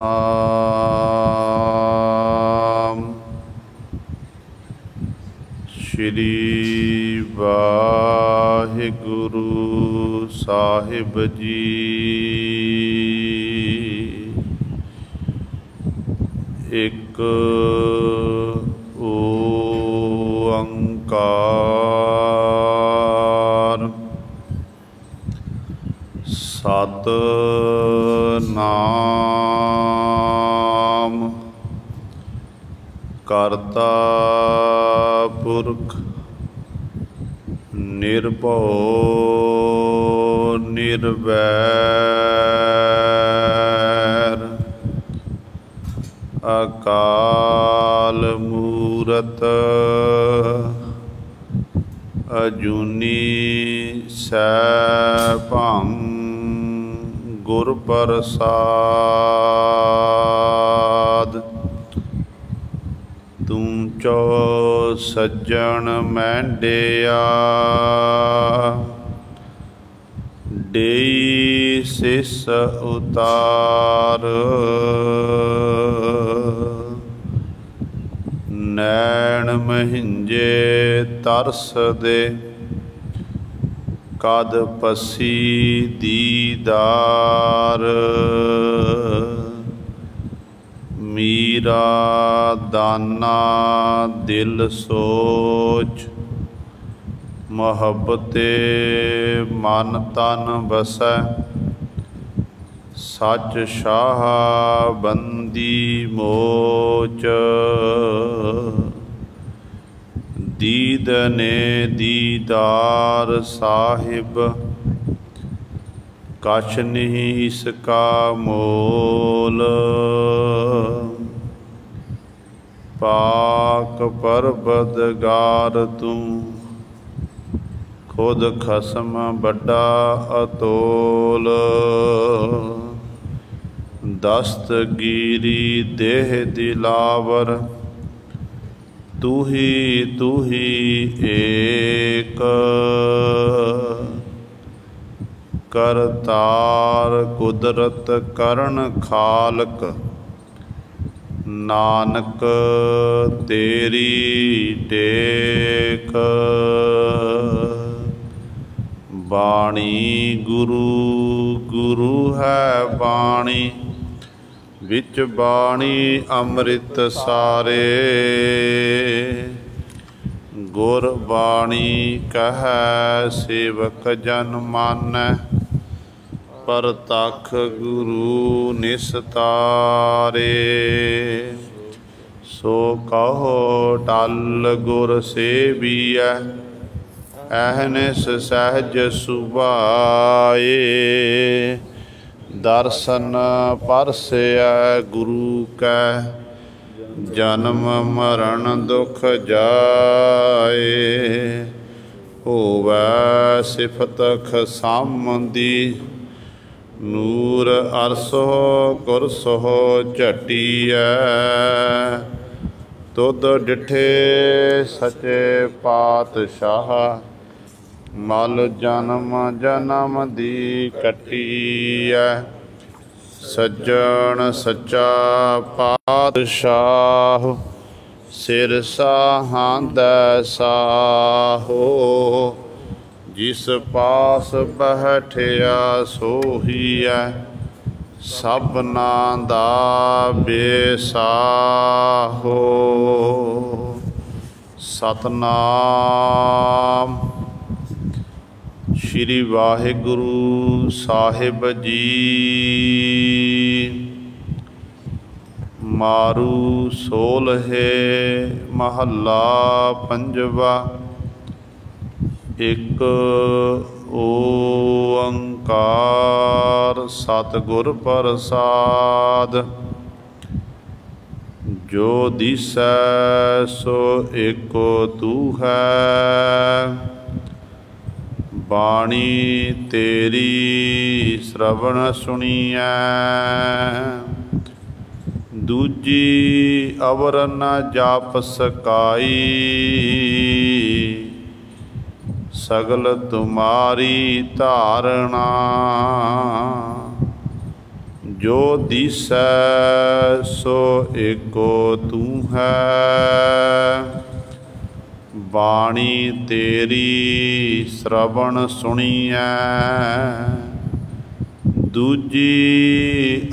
ਆਮ ਸ਼੍ਰੀ ਵਾਹਿਗੁਰੂ ਸਾਹਿਬ ਜੀ। ਇੱਕ ਓੰਕਾਰ ਸਤਿਨਾਮ ਕਰਤਾ ਪੁਰਖ ਨਿਰਭਉ ਨਿਰਵੈਰ ਅਕਾਲ ਮੂਰਤ ਅਜੂਨੀ ਸੈਭੰ ਗੁਰ ਪ੍ਰਸਾਦ। ਤੂੰ ਚੋ ਸੱਜਣ ਮੈਂਡਿਆ ਦੇਈ ਸਿਸ ਉਤਾਰ। ਨੈਣ ਮਹਿੰਜੇ ਤਰਸ ਦੇ ਕਦ ਪਸੀ ਦੀਦਾਰ। ਮੀਰਾ ਦਾਨਾ ਦਿਲ ਸੋਚ ਮੁਹੱਬਤੇ ਮਨ ਤਨ ਬਸੈ। ਸੱਚ ਸ਼ਾਹ ਬੰਦੀ ਮੋਚ ਦੀਦਨੇ ਦੀਦਾਰ ਸਾਹਿਬ। ਕਛ ਨਹੀਂ ਇਸਕਾ ਮੋਲ। ਪਾਕ ਪਰਬਦਗਾਰ ਤੂੰ ਖੁਦ ਖਸਮ ਵੱਡਾ ਅਤੋਲ। ਦਸਤਗੀਰੀ ਦੇਹ ਦਿਲਾਵਰ ਤੂ ਹੀ ਏਕ। ਕਰਤਾਰ ਕੁਦਰਤ ਕਰਨ ਖਾਲਕ ਨਾਨਕ ਤੇਰੀ ਟੇਕ। ਬਾਣੀ ਗੁਰੂ ਗੁਰੂ ਹੈ ਬਾਣੀ ਵਿੱਚ ਬਾਣੀ ਅੰਮ੍ਰਿਤ ਸਾਰੇ। ਗੁਰ ਬਾਣੀ ਕਹੈ ਸੇਵਕ ਜਨ ਮਾਨੈ ਪਰਤਖ ਗੁਰੂ ਨਿਸਤਾਰੇ। ਸੋ ਕਹੋ ਟਲ ਗੁਰ ਸੇਵੀਐ ਅਹਨਿਸ ਸਹਿਜ ਸੁਭਾਏ। ਦਰਸ਼ਨ ਪਰਸੈ ਗੁਰੂ ਕੈ ਜਨਮ ਮਰਨ ਦੁਖ ਜਾਏ। ਹੋਵੈ ਸਿਫਤ ਖਸਮਦੀ ਨੂਰ ਅਰਸੋ ਕੁਰਸੋ ਝਟੀਐ। ਤੁਧ ਡਿਠੇ ਸਚੇ ਪਾਤਸ਼ਾਹ ਮਲ ਜਨਮ ਜਨਮ ਦੀ ਕੱਟੀਐ। ਸੱਜਣ ਸੱਚਾ ਪਾਤਸ਼ਾਹ ਸਿਰ ਸਾਹਾਂਦੈ ਸਾਹੋ। ਜਿਸ ਪਾਸ ਬੈਠਿਆ ਸੋਹੀਐ ਸਭਨਾਂ ਦਾ ਬੇਸਾਹੋ। ਸਤਿਨਾਮ ਸ਼੍ਰੀ ਵਾਹਿਗੁਰੂ ਸਾਹਿਬ ਜੀ। ਮਾਰੂ ਸੋਲਹੇ ਮਹੱਲਾ ਪੰਜਵਾ। ਇੱਕ ਓੰਕਾਰ ਸਤਿਗੁਰ ਪ੍ਰਸਾਦ। ਜੋ ਦਿਸੈ ਸੋ ਏਕੋ ਤੂ ਹੈ ਬਾਣੀ ਤੇਰੀ ਸ਼ਰਵਣ ਸੁਣੀਐ। ਦੂਜੀ ਅਵਰ ਨ ਜਾਪ ਸਕਾਈ ਸਗਲ ਤੁਮਾਰੀ ਧਾਰਣਾ। जो दिसै सो एको तू है, बाणी तेरी श्रवण सुनिए। दूजी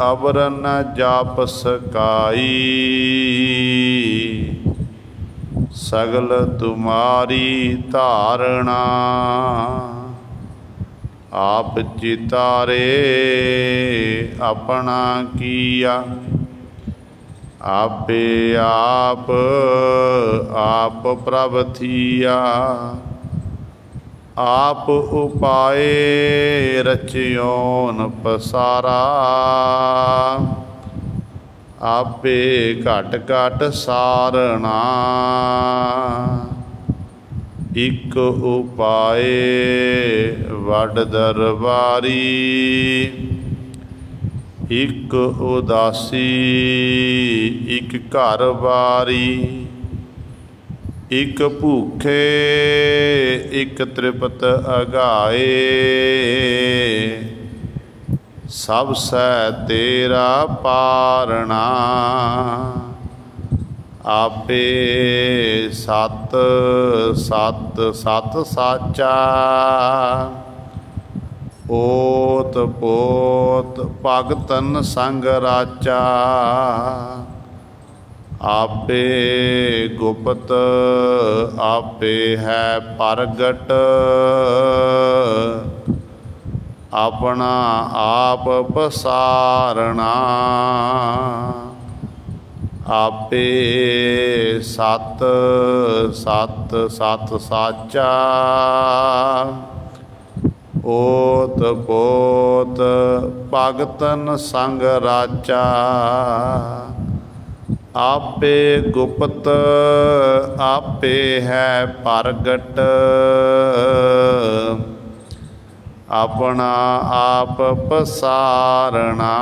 अवर न जाप सकाई, सगल तुम्हारी धारणा। आप चितारे अपना किया, आपे आप प्रभ थिया। आप उपाय रचियोन पसारा, आपे घट घट सारना। इक उपाय वड दरबारी, इक उदासी इक घर बारी। इक भूखे इक तृपत अगाए, सब सै तेरा पारना। आपे सत सत सत साचा, ओत पोत भगतन संग राचा। आपे गुप्त आपे है प्रगट, अपना आप पसारना। आपे सत सत सत साचा, ओत पोत भगतन संग राचा। आपे गुप्त आपे है प्रगट, अपना आप पसारना।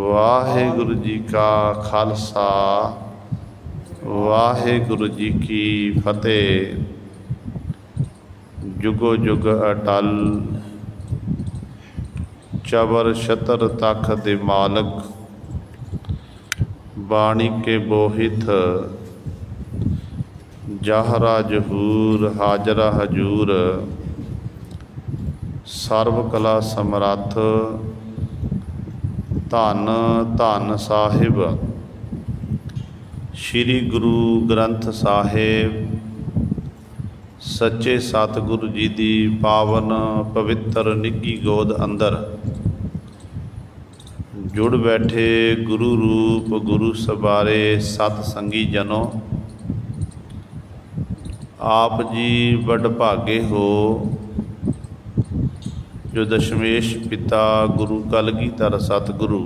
वाहिगुरु जी का खालसा, वाहिगुरु जी की फतेह। जुगो जुग अटल, चबर छतर तख दे मालक। बाणी के बोहित, जाहरा जहूर हाजरा हजूर। सर्व कला समरथ, धन धन साहिब। श्री गुरु ग्रंथ साहिब सच्चे सतगुरु जी दी पावन पवित्र निੱਘੀ गोद अंदर जुड़ बैठे गुरु रूप गुरु सबारे सत संगी जनों। आप जी बड़ भागे हो, जो दशमेश पिता गुरु कलगीधर सतगुरु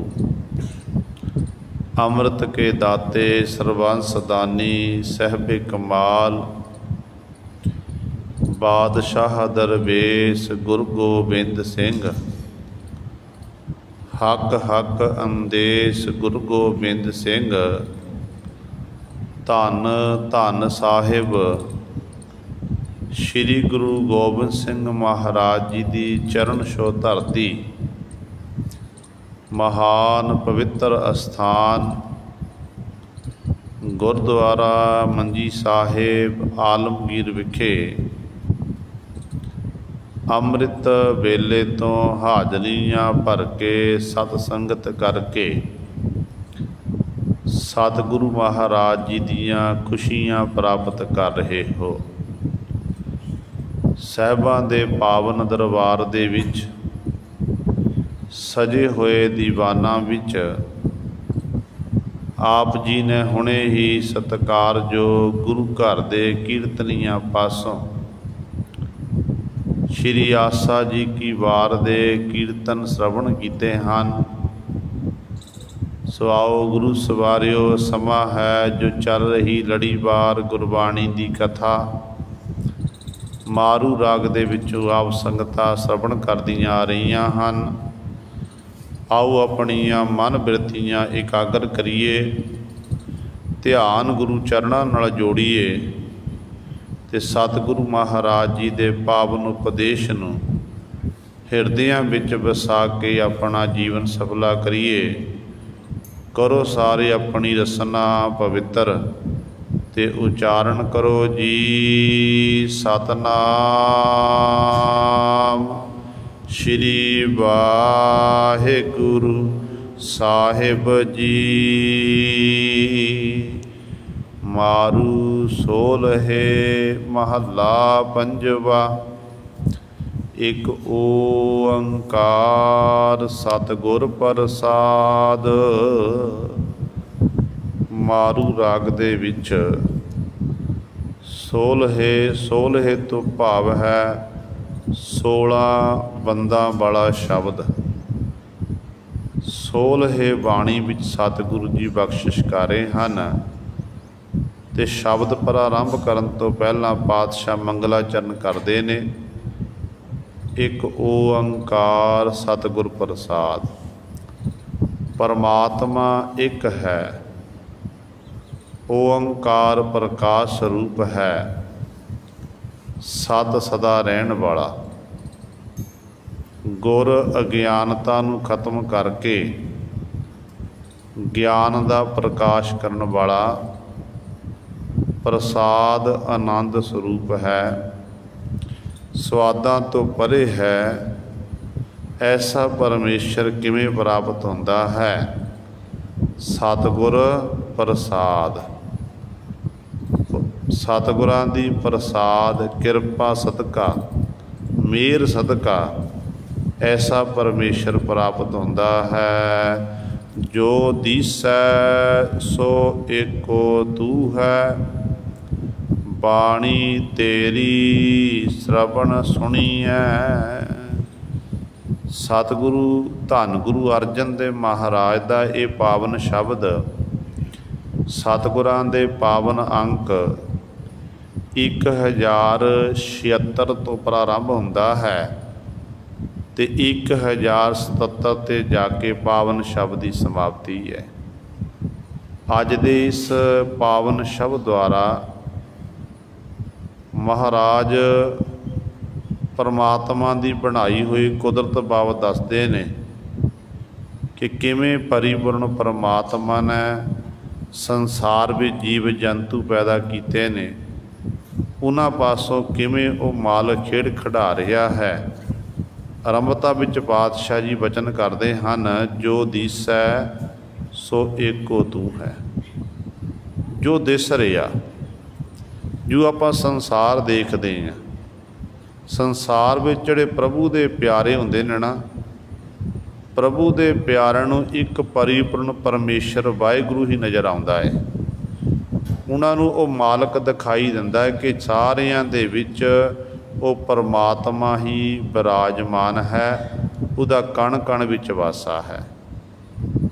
अमृत के दाते सर्वंस दानी सहबे कमाल बादशाह दरवेश गुरु गोबिंद सिंह। हक हक अंदेश गुरु गोबिंद सिंह। धन धन साहिब श्री गुरु गोबिंद सिंह महाराज जी की चरण छो धरती। महान पवित्र अस्थान गुरुद्वारा मंजी साहिब आलमगीर विखे ਅੰਮ੍ਰਿਤ ਵੇਲੇ ਤੋਂ ਹਾਜ਼ਰੀਆਂ ਭਰ ਕੇ ਸਤ ਸੰਗਤ ਕਰਕੇ ਸਤਿਗੁਰੂ ਮਹਾਰਾਜ ਜੀ ਦੀਆਂ ਖੁਸ਼ੀਆਂ ਪ੍ਰਾਪਤ ਕਰ ਰਹੇ ਹੋ। ਸਾਹਿਬਾਂ ਦੇ ਪਾਵਨ ਦਰਬਾਰ ਦੇ ਵਿੱਚ ਸਜੇ ਹੋਏ ਦੀਵਾਨਾਂ ਵਿੱਚ ਆਪ ਜੀ ਨੇ ਹੁਣੇ ਹੀ ਸਤਿਕਾਰਯੋਗ ਗੁਰੂ ਘਰ ਦੇ ਕੀਰਤਨੀਆਂ ਪਾਸੋਂ श्री आसा जी की वार दे कीर्तन श्रवण कीते हैं। सो आओ गुरु सवारियो, समा है जो चल रही लड़ीवार गुरबाणी की कथा मारू राग दे विचों आप संगतां श्रवण करदियां आ रहीआं हन। आओ अपनियां मन बिरतियां एकाग्र करिए, ध्यान गुरु चरणां नाल जोड़ीए ते सतगुरु महाराज जी दे पावन उपदेश नूं ਹਿਰਦਿਆਂ ਵਿੱਚ ਵਸਾ ਕੇ ਆਪਣਾ ਜੀਵਨ ਸਫਲਾ ਕਰੀਏ। ਕਰੋ ਸਾਰੇ ਆਪਣੀ ਰਸਨਾ ਪਵਿੱਤਰ ਤੇ ਉਚਾਰਨ ਕਰੋ ਜੀ ਸਤਨਾਮ ਸ਼੍ਰੀ ਵਾਹਿਗੁਰੂ ਸਾਹਿਬ ਜੀ। ਮਾਰੂ ਸੋਲ੍ਹੇ ਮਹੱਲਾ ਪੰਜਵਾ। ਇੱਕ ਓੰਕਾਰ ਸਤਿਗੁਰ ਪ੍ਰਸਾਦ। ਮਾਰੂ ਰਾਗ ਦੇ ਵਿੱਚ ਸੋਲ੍ਹੇ ਤੋਂ ਭਾਵ ਹੈ 16 ਬੰਦਾਂ ਵਾਲਾ ਸ਼ਬਦ। ਸੋਲ੍ਹੇ ਬਾਣੀ ਵਿੱਚ ਸਤਿਗੁਰੂ ਜੀ ਬਖਸ਼ਿਸ਼ ਕਰ ਰਹੇ ਹਨ ਤੇ ਸ਼ਬਦ ਪ੍ਰਾਰੰਭ ਕਰਨ ਤੋਂ ਪਹਿਲਾਂ ਪਾਤਸ਼ਾਹ ਮੰਗਲਾਚਰਨ ਕਰਦੇ ਨੇ। ਇੱਕ ਓੰਕਾਰ ਸਤਿਗੁਰ ਪ੍ਰਸਾਦ। ਪਰਮਾਤਮਾ ਇੱਕ ਹੈ। ਓੰਕਾਰ ਪ੍ਰਕਾਸ਼ ਸਰੂਪ ਹੈ, ਸਤ ਸਦਾ ਰਹਿਣ ਵਾਲਾ। ਗੁਰ ਅਗਿਆਨਤਾ ਨੂੰ ਖਤਮ ਕਰਕੇ ਗਿਆਨ ਦਾ ਪ੍ਰਕਾਸ਼ ਕਰਨ ਵਾਲਾ। ਪ੍ਰਸਾਦ ਆਨੰਦ ਸਰੂਪ ਹੈ, ਸਵਾਦਾਂ ਤੋਂ ਪਰੇ ਹੈ। ਐਸਾ ਪਰਮੇਸ਼ਰ ਕਿਵੇਂ ਪ੍ਰਾਪਤ ਹੁੰਦਾ ਹੈ? ਸਤਿਗੁਰ ਪ੍ਰਸਾਦ। ਸਤਿਗੁਰਾਂ ਦੀ ਪ੍ਰਸਾਦ ਕਿਰਪਾ ਸਦਕਾ, ਮਿਹਰ ਸਦਕਾ ਐਸਾ ਪਰਮੇਸ਼ਰ ਪ੍ਰਾਪਤ ਹੁੰਦਾ ਹੈ। ਜੋ ਦੀਸੈ ਸੋ ਏਕੋ ਤੂ ਹੈ, ਬਾਣੀ ਤੇਰੀ ਸ਼ਰਵਣ ਸੁਣੀਐ। ਸਤਿਗੁਰੂ ਧੰਨ ਗੁਰੂ ਅਰਜਨ ਦੇਵ ਮਹਾਰਾਜ ਦਾ ਇਹ ਪਾਵਨ ਸ਼ਬਦ ਸਤਿਗੁਰਾਂ ਦੇ ਪਾਵਨ ਅੰਕ 1076 ਤੋਂ ਪ੍ਰਾਰੰਭ ਹੁੰਦਾ ਹੈ ਤੇ 1077 ਤੇ ਜਾ ਕੇ ਪਾਵਨ ਸ਼ਬਦ ਦੀ ਸਮਾਪਤੀ ਹੈ। ਅੱਜ ਦੇ ਇਸ ਪਾਵਨ ਸ਼ਬਦ ਦੁਆਰਾ ਮਹਾਰਾਜ ਪਰਮਾਤਮਾ ਦੀ ਬਣਾਈ ਹੋਈ ਕੁਦਰਤ ਬਾਬਤ ਦੱਸਦੇ ਨੇ ਕਿ ਕਿਵੇਂ ਪਰਿਪੂਰਨ ਪਰਮਾਤਮਾ ਨੇ ਸੰਸਾਰ ਵਿੱਚ ਜੀਵ ਜੰਤੂ ਪੈਦਾ ਕੀਤੇ ਨੇ। ਉਹਨਾਂ ਪਾਸੋਂ ਕਿਵੇਂ ਉਹ ਮਾਲਕ ਖੇਡ ਖਿਡਾ ਰਿਹਾ ਹੈ। ਆਰੰਭਤਾ ਵਿੱਚ ਪਾਤਸ਼ਾਹ ਜੀ ਬਚਨ ਕਰਦੇ ਹਨ, ਜੋ ਦੀਸੈ ਸੋ ਏਕੋ ਤੂੰ ਹੈ। ਜੋ ਦਿਸ ਰਿਹਾ, ਜੋ ਆਪਾਂ ਸੰਸਾਰ ਦੇਖਦੇ ਹਾਂ, ਸੰਸਾਰ ਵਿੱਚ ਜਿਹੜੇ ਪ੍ਰਭੂ ਦੇ ਪਿਆਰੇ ਹੁੰਦੇ ਨੇ ਨਾ, ਪ੍ਰਭੂ ਦੇ ਪਿਆਰਿਆਂ ਨੂੰ ਇੱਕ ਪਰਿਪੂਰਨ ਪਰਮੇਸ਼ਰ ਵਾਹਿਗੁਰੂ ਹੀ ਨਜ਼ਰ ਆਉਂਦਾ ਹੈ। ਉਹਨਾਂ ਨੂੰ ਉਹ ਮਾਲਕ ਦਿਖਾਈ ਦਿੰਦਾ ਹੈ ਕਿ ਸਾਰਿਆਂ ਦੇ ਵਿੱਚ ਉਹ ਪਰਮਾਤਮਾ ਹੀ ਬਿਰਾਜਮਾਨ ਹੈ, ਉਹਦਾ ਕਣ ਕਣ ਵਿੱਚ ਵਾਸਾ ਹੈ।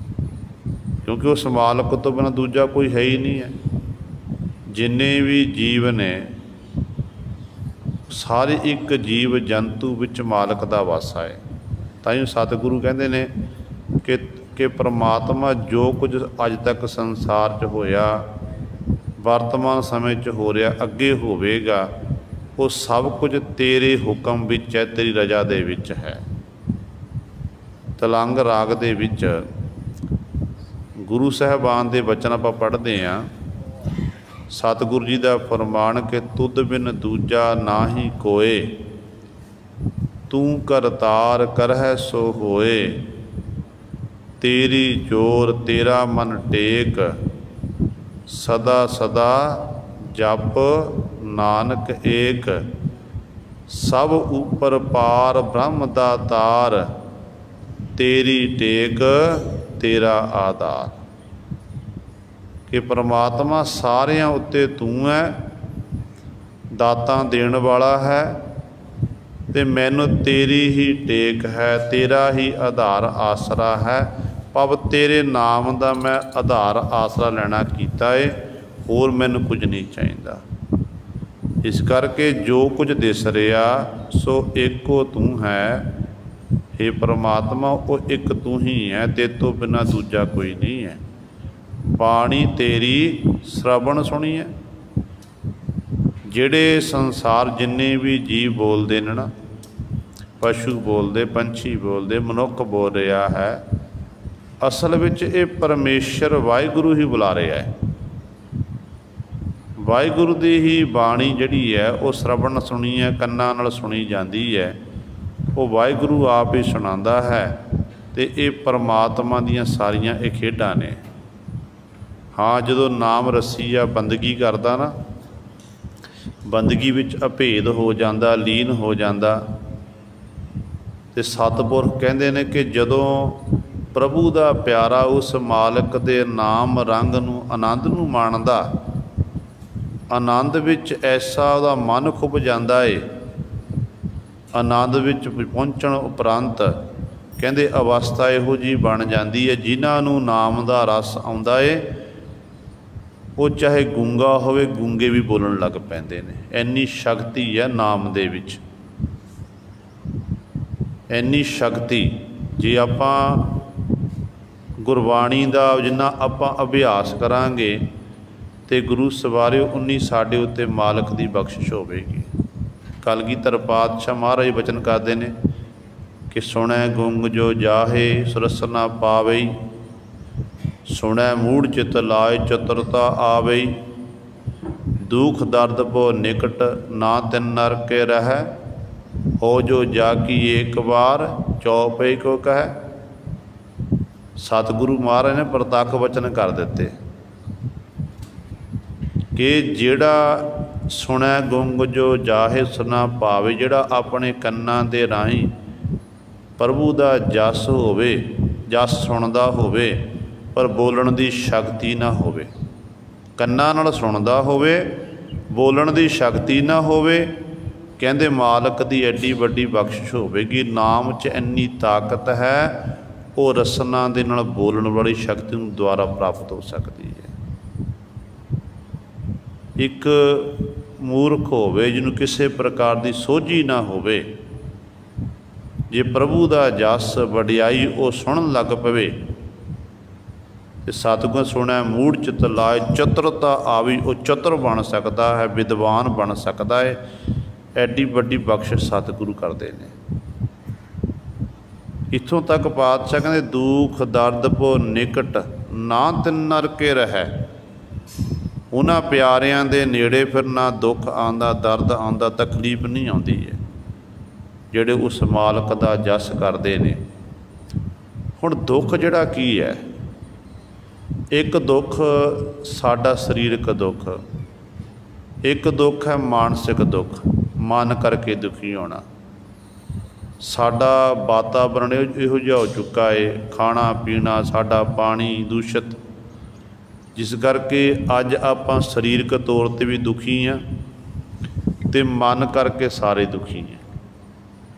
ਕਿਉਂਕਿ ਉਸ ਮਾਲਕ ਤੋਂ ਬਿਨਾਂ ਦੂਜਾ ਕੋਈ ਹੈ ਹੀ ਨਹੀਂ ਹੈ। ਜਿੰਨੇ ਵੀ ਜੀਵ ਨੇ ਸਾਰੇ ਇੱਕ ਜੀਵ ਜੰਤੂ ਵਿੱਚ ਮਾਲਕ ਦਾ ਵਾਸਾ ਹੈ। ਤਾਂ ਹੀ ਸਤਿਗੁਰੂ ਕਹਿੰਦੇ ਨੇ ਕਿ ਪਰਮਾਤਮਾ ਜੋ ਕੁਝ ਅੱਜ ਤੱਕ ਸੰਸਾਰ 'ਚ ਹੋਇਆ, ਵਰਤਮਾਨ ਸਮੇਂ 'ਚ ਹੋ ਰਿਹਾ, ਅੱਗੇ ਹੋਵੇਗਾ, ਉਹ ਸਭ ਕੁਝ ਤੇਰੇ ਹੁਕਮ ਵਿੱਚ ਹੈ, ਤੇਰੀ ਰਜ਼ਾ ਦੇ ਵਿੱਚ ਹੈ। ਤਲੰਗ ਰਾਗ ਦੇ ਵਿੱਚ ਗੁਰੂ ਸਾਹਿਬਾਨ ਦੇ ਬਚਨ ਆਪਾਂ ਪੜ੍ਹਦੇ ਹਾਂ। ਸਤਿਗੁਰੂ ਜੀ ਦਾ ਫਰਮਾਨ ਕਿ ਤੁਧ ਬਿਨ ਦੂਜਾ ਨਾਹੀ ਕੋਏ, ਤੂੰ ਕਰਤਾਰ ਕਰਹਿ ਸੋ ਹੋਏ। ਤੇਰੀ ਜੋਰ ਤੇਰਾ ਮਨ ਟੇਕ, ਸਦਾ ਸਦਾ ਜਪ ਨਾਨਕ ਏਕ। ਸਭ ਉਪਰ ਪਾਰ ਬ੍ਰਹਮ ਦਾ ਤਾਰ, ਤੇਰੀ ਟੇਕ ਤੇਰਾ ਆਧਾਰ। ਕਿ ਪਰਮਾਤਮਾ ਸਾਰਿਆਂ ਉੱਤੇ ਤੂੰ ਹੈ, ਦਾਤਾਂ ਦੇਣ ਵਾਲਾ ਹੈ ਤੇ ਮੈਨੂੰ ਤੇਰੀ ਹੀ ਟੇਕ ਹੈ, ਤੇਰਾ ਹੀ ਆਧਾਰ ਆਸਰਾ ਹੈ। ਪਵ ਤੇਰੇ ਨਾਮ ਦਾ ਮੈਂ ਆਧਾਰ ਆਸਰਾ ਲੈਣਾ ਕੀਤਾ ਏ, ਹੋਰ ਮੈਨੂੰ ਕੁਝ ਨਹੀਂ ਚਾਹੀਦਾ। ਇਸ ਕਰਕੇ ਜੋ ਕੁਝ ਦਿਸ ਰਿਹਾ ਸੋ ਏਕੋ ਤੂੰ ਹੈ। हे परमात्मा वो एक तू ही है, तेरे तो बिना दूजा कोई नहीं है। बाणी तेरी श्रवण सुनी है। ਜਿਹੜੇ ਸੰਸਾਰ ਜਿੰਨੇ ਵੀ ਜੀਵ ਬੋਲਦੇ ਨੇ ਨਾ, ਪਸ਼ੂ ਬੋਲਦੇ, ਪੰਛੀ ਬੋਲਦੇ, ਮਨੁੱਖ ਬੋਲ ਰਿਹਾ ਹੈ। ਅਸਲ ਵਿੱਚ ਇਹ ਪਰਮੇਸ਼ਰ ਵਾਹਿਗੁਰੂ ਹੀ ਬੁਲਾ ਰਿਹਾ ਹੈ। ਵਾਹਿਗੁਰੂ ਦੀ ਹੀ ਬਾਣੀ ਜਿਹੜੀ ਹੈ ਉਹ ਸਰਵਣ ਸੁਣੀ ਹੈ, ਕੰਨਾਂ ਨਾਲ ਸੁਣੀ ਜਾਂਦੀ ਹੈ। ਉਹ ਵਾਹਿਗੁਰੂ ਆਪ ਹੀ ਸੁਣਾਉਂਦਾ ਹੈ ਅਤੇ ਇਹ ਪਰਮਾਤਮਾ ਦੀਆਂ ਸਾਰੀਆਂ ਇਹ ਖੇਡਾਂ ਨੇ। ਹਾਂ, ਜਦੋਂ ਨਾਮ ਰੱਸੀ ਆ ਬੰਦਗੀ ਕਰਦਾ ਨਾ, ਬੰਦਗੀ ਵਿੱਚ ਅਭੇਦ ਹੋ ਜਾਂਦਾ, ਲੀਨ ਹੋ ਜਾਂਦਾ। ਅਤੇ ਸਤਿਪੁਰਖ ਕਹਿੰਦੇ ਨੇ ਕਿ ਜਦੋਂ ਪ੍ਰਭੂ ਦਾ ਪਿਆਰਾ ਉਸ ਮਾਲਕ ਦੇ ਨਾਮ ਰੰਗ ਨੂੰ, ਆਨੰਦ ਨੂੰ ਮਾਣਦਾ, ਆਨੰਦ ਵਿੱਚ ਐਸਾ ਉਹਦਾ ਮਨ ਖੁੱਭ ਜਾਂਦਾ ਏ। ਆਨੰਦ ਵਿੱਚ ਪਹੁੰਚਣ ਉਪਰੰਤ ਕਹਿੰਦੇ ਅਵਸਥਾ ਇਹੋ ਜਿਹੀ ਬਣ ਜਾਂਦੀ ਹੈ, ਜਿਨ੍ਹਾਂ ਨੂੰ ਨਾਮ ਦਾ ਰਸ ਆਉਂਦਾ ਏ ਉਹ ਚਾਹੇ ਗੂੰਗਾ ਹੋਵੇ, ਗੂੰਗੇ ਵੀ ਬੋਲਣ ਲੱਗ ਪੈਂਦੇ ਨੇ। ਇੰਨੀ ਸ਼ਕਤੀ ਹੈ ਨਾਮ ਦੇ ਵਿੱਚ, ਇੰਨੀ ਸ਼ਕਤੀ। ਜੇ ਆਪਾਂ ਗੁਰਬਾਣੀ ਦਾ ਜਿੰਨਾ ਆਪਾਂ ਅਭਿਆਸ ਕਰਾਂਗੇ ਅਤੇ ਗੁਰੂ ਸਵਾਰਿਓ ਉਨੀ ਸਾਡੇ ਉੱਤੇ ਮਾਲਕ ਦੀ ਬਖਸ਼ਿਸ਼ ਹੋਵੇਗੀ। ਕਲਗੀਧਰ ਪਾਤਸ਼ਾਹ ਮਹਾਰਾਜ ਬਚਨ ਕਰਦੇ ਨੇ ਕਿ ਸੁਣੈ ਗੁੰਗ ਜੋ ਜਾਹੇ ਸੁਰਸਨਾ ਪਾਵਈ, ਸੁਣੈ ਮੂੜ ਚਿਤ ਲਾਏ ਚਤੁਰਤਾ ਆਵਈ, ਦੁਖ ਦਰਦ ਪੋ ਨਿਕਟ ਨਾ ਤਿਨ ਨਰ ਕੇ ਰਹਿ, ਹੋ ਜੋ ਜਾਗੀ ਏਕ ਵਾਰ ਚੌਪਈ ਕੋ ਕਹਿ। ਸਤਿਗੁਰੂ ਮਹਾਰਾਜ ਨੇ ਪ੍ਰਤੱਖ ਵਚਨ ਕਰ ਦਿੱਤੇ ਕਿ ਜਿਹੜਾ ਸੁਣੈ ਗੁੰਗ ਜੋ ਜਾਹੇ ਸੁਨਾ ਪਾਵੇ, ਜਿਹੜਾ ਆਪਣੇ ਕੰਨਾਂ ਦੇ ਰਾਹੀਂ ਪ੍ਰਭੂ ਦਾ ਜਸ ਹੋਵੇ, ਜਸ ਸੁਣਦਾ ਹੋਵੇ ਪਰ ਬੋਲਣ ਦੀ ਸ਼ਕਤੀ ਨਾ ਹੋਵੇ, ਕੰਨਾਂ ਨਾਲ ਸੁਣਦਾ ਹੋਵੇ, ਬੋਲਣ ਦੀ ਸ਼ਕਤੀ ਨਾ ਹੋਵੇ, ਕਹਿੰਦੇ ਮਾਲਕ ਦੀ ਐਡੀ ਵੱਡੀ ਬਖਸ਼ਿਸ਼ ਹੋਵੇਗੀ। ਨਾਮ 'ਚ ਇੰਨੀ ਤਾਕਤ ਹੈ, ਉਹ ਰਸਨਾ ਦੇ ਨਾਲ ਬੋਲਣ ਵਾਲੀ ਸ਼ਕਤੀ ਨੂੰ ਦੁਆਰਾ ਪ੍ਰਾਪਤ ਹੋ ਸਕਦੀ ਹੈ। ਇੱਕ ਮੂਰਖ ਹੋਵੇ, ਜਿਹਨੂੰ ਕਿਸੇ ਪ੍ਰਕਾਰ ਦੀ ਸੋਝੀ ਨਾ ਹੋਵੇ, ਜੇ ਪ੍ਰਭੂ ਦਾ ਜਸ ਵਡਿਆਈ ਉਹ ਸੁਣਨ ਲੱਗ ਪਵੇ ਅਤੇ ਸਤਿਗੁਰ ਸੁਣੈ ਮੂੜ ਚਿਤ ਲਾਏ ਚਤੁਰਤਾ ਆਵੀ, ਉਹ ਚਤੁਰ ਬਣ ਸਕਦਾ ਹੈ, ਵਿਦਵਾਨ ਬਣ ਸਕਦਾ ਹੈ। ਐਡੀ ਵੱਡੀ ਬਖਸ਼ਿਸ਼ ਸਤਿਗੁਰੂ ਕਰਦੇ ਨੇ। ਇੱਥੋਂ ਤੱਕ ਪਾਤਸ਼ਾਹ ਕਹਿੰਦੇ ਦੁਖ ਦਰਦ ਪੋ ਨਿਕਟ ਨਾ ਤਿਨ ਨਰ ਕੇ ਰਹਿ, ਉਹਨਾਂ ਪਿਆਰਿਆਂ ਦੇ ਨੇੜੇ ਫਿਰ ਨਾ ਦੁੱਖ ਆਉਂਦਾ, ਦਰਦ ਆਉਂਦਾ, ਤਕਲੀਫ ਨਹੀਂ ਆਉਂਦੀ ਹੈ ਜਿਹੜੇ ਉਸ ਮਾਲਕ ਦਾ ਜਸ ਕਰਦੇ ਨੇ। ਹੁਣ ਦੁੱਖ ਜਿਹੜਾ ਕੀ ਹੈ? ਇੱਕ ਦੁੱਖ ਸਾਡਾ ਸਰੀਰਕ ਦੁੱਖ, ਇੱਕ ਦੁੱਖ ਹੈ ਮਾਨਸਿਕ ਦੁੱਖ, ਮਨ ਕਰਕੇ ਦੁਖੀ ਹੋਣਾ। ਸਾਡਾ ਵਾਤਾਵਰਣ ਇਹੋ ਜਿਹਾ ਹੋ ਚੁੱਕਾ ਹੈ, ਖਾਣਾ ਪੀਣਾ ਸਾਡਾ ਪਾਣੀ ਦੂਸ਼ਿਤ, ਜਿਸ ਕਰਕੇ ਅੱਜ ਆਪਾਂ ਸਰੀਰਕ ਤੌਰ 'ਤੇ ਵੀ ਦੁਖੀ ਹਾਂ ਅਤੇ ਮਨ ਕਰਕੇ ਸਾਰੇ ਦੁਖੀ ਹਾਂ।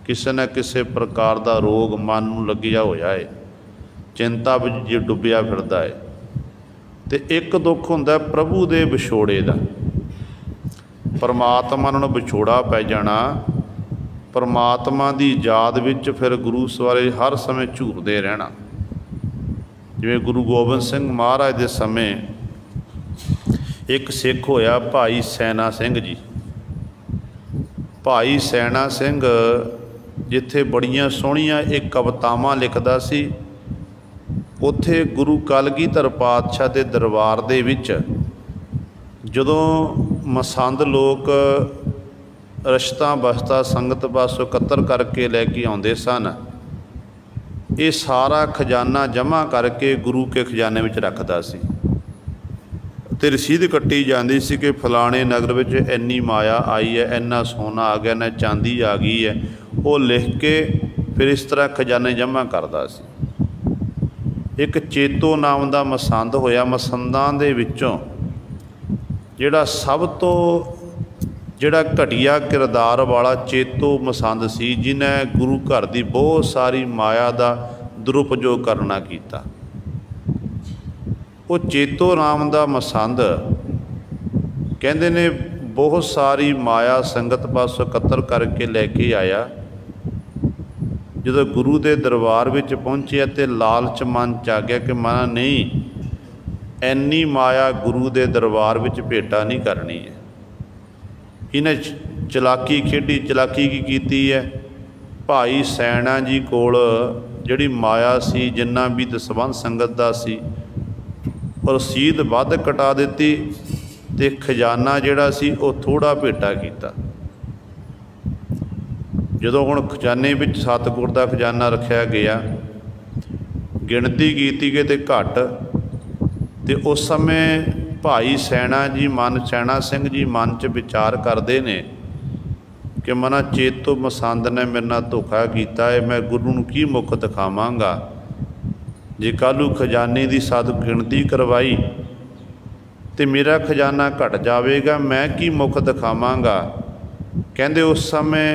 ਕਿਸੇ ਨਾ ਕਿਸੇ ਪ੍ਰਕਾਰ ਦਾ ਰੋਗ ਮਨ ਨੂੰ ਲੱਗਿਆ ਹੋਇਆ ਹੈ, ਚਿੰਤਾ ਵਿੱਚ ਜੇ ਡੁੱਬਿਆ ਫਿਰਦਾ ਹੈ। ਅਤੇ ਇੱਕ ਦੁੱਖ ਹੁੰਦਾ ਪ੍ਰਭੂ ਦੇ ਵਿਛੋੜੇ ਦਾ, ਪਰਮਾਤਮਾ ਨਾਲ ਵਿਛੋੜਾ ਪੈ ਜਾਣਾ, ਪਰਮਾਤਮਾ ਦੀ ਯਾਦ ਵਿੱਚ ਫਿਰ ਗੁਰੂ ਸਵਾਰੇ ਹਰ ਸਮੇਂ ਝੂਰਦੇ ਰਹਿਣਾ। ਜਿਵੇਂ ਗੁਰੂ ਗੋਬਿੰਦ ਸਿੰਘ ਮਹਾਰਾਜ ਦੇ ਸਮੇਂ ਇੱਕ ਸਿੱਖ ਹੋਇਆ ਭਾਈ ਸੈਨਾ ਸਿੰਘ ਜੀ। ਭਾਈ ਸੈਨਾ ਸਿੰਘ ਜਿੱਥੇ ਬੜੀਆਂ ਸੋਹਣੀਆਂ ਇਹ ਕਵਿਤਾਵਾਂ ਲਿਖਦਾ ਸੀ, ਉੱਥੇ ਗੁਰੂ ਕਲਗੀਧਰ ਪਾਤਸ਼ਾਹ ਦੇ ਦਰਬਾਰ ਦੇ ਵਿੱਚ ਜਦੋਂ ਮਸੰਦ ਲੋਕ ਰਸ਼ਤਾਂ ਬਸਤਾ ਸੰਗਤ ਪਾਸੋਂ ਇਕੱਤਰ ਕਰਕੇ ਲੈ ਕੇ ਆਉਂਦੇ ਸਨ, ਇਹ ਸਾਰਾ ਖਜ਼ਾਨਾ ਜਮ੍ਹਾਂ ਕਰਕੇ ਗੁਰੂ ਕੇ ਖਜ਼ਾਨੇ ਵਿੱਚ ਰੱਖਦਾ ਸੀ ਅਤੇ ਰਸੀਦ ਕੱਟੀ ਜਾਂਦੀ ਸੀ ਕਿ ਫਲਾਣੇ ਨਗਰ ਵਿੱਚ ਇੰਨੀ ਮਾਇਆ ਆਈ ਹੈ, ਇੰਨਾ ਸੋਨਾ ਆ ਗਿਆ, ਇੰਨਾ ਚਾਂਦੀ ਆ ਗਈ ਹੈ। ਉਹ ਲਿਖ ਕੇ ਫਿਰ ਇਸ ਤਰ੍ਹਾਂ ਖਜ਼ਾਨੇ ਜਮ੍ਹਾਂ ਕਰਦਾ ਸੀ। ਇੱਕ ਚੇਤੋ ਨਾਮ ਦਾ ਮਸੰਦ ਹੋਇਆ। ਮਸੰਦਾਂ ਦੇ ਵਿੱਚੋਂ ਜਿਹੜਾ ਸਭ ਤੋਂ ਜਿਹੜਾ ਘਟੀਆ ਕਿਰਦਾਰ ਵਾਲਾ ਚੇਤੋ ਮਸੰਦ ਸੀ, ਜਿਹਨੇ ਗੁਰੂ ਘਰ ਦੀ ਬਹੁਤ ਸਾਰੀ ਮਾਇਆ ਦਾ ਦੁਰਉਪਯੋਗ ਕਰਨਾ ਕੀਤਾ। ਉਹ ਚੇਤੋ ਨਾਮ ਦਾ ਮਸੰਦ ਕਹਿੰਦੇ ਨੇ ਬਹੁਤ ਸਾਰੀ ਮਾਇਆ ਸੰਗਤ ਪਾਸੋਂ ਇਕੱਤਰ ਕਰਕੇ ਲੈ ਕੇ ਆਇਆ। ਜਦੋਂ ਗੁਰੂ ਦੇ ਦਰਬਾਰ ਵਿੱਚ ਪਹੁੰਚਿਆ ਅਤੇ ਲਾਲਚ ਮਨ 'ਚ ਆ ਗਿਆ ਕਿ ਮਨ ਨਹੀਂ, ਇੰਨੀ ਮਾਇਆ ਗੁਰੂ ਦੇ ਦਰਬਾਰ ਵਿੱਚ ਭੇਟਾ ਨਹੀਂ ਕਰਨੀ ਹੈ। ਇਹਨੇ ਚਲਾਕੀ ਖੇਡੀ। ਚਲਾਕੀ ਕੀ ਕੀਤੀ ਹੈ? भाई सैना जी कोल जिहड़ी माया सी, जिन्ना भी दसवंध संगत दा सी, रसीद वध कटा दित्ती ते खजाना जिहड़ा सी वो थोड़ा भेटा कीता। जदों हुण खजाने विच सतगुर दा खजाना रखिया गया, गिणती कीती गई ते घट, ते उस समय भाई सैना जी सैना सिंह जी मन च विचार करते ने कि मना चेतो मसंद ने मेरे नाल धोखा किया है, मैं गुरु नूं की मुख दिखावांगा। जे कलू खजाने की सद गिणती करवाई तो मेरा खजाना घट जाएगा, मैं की मुख दिखावांगा। कहते उस समय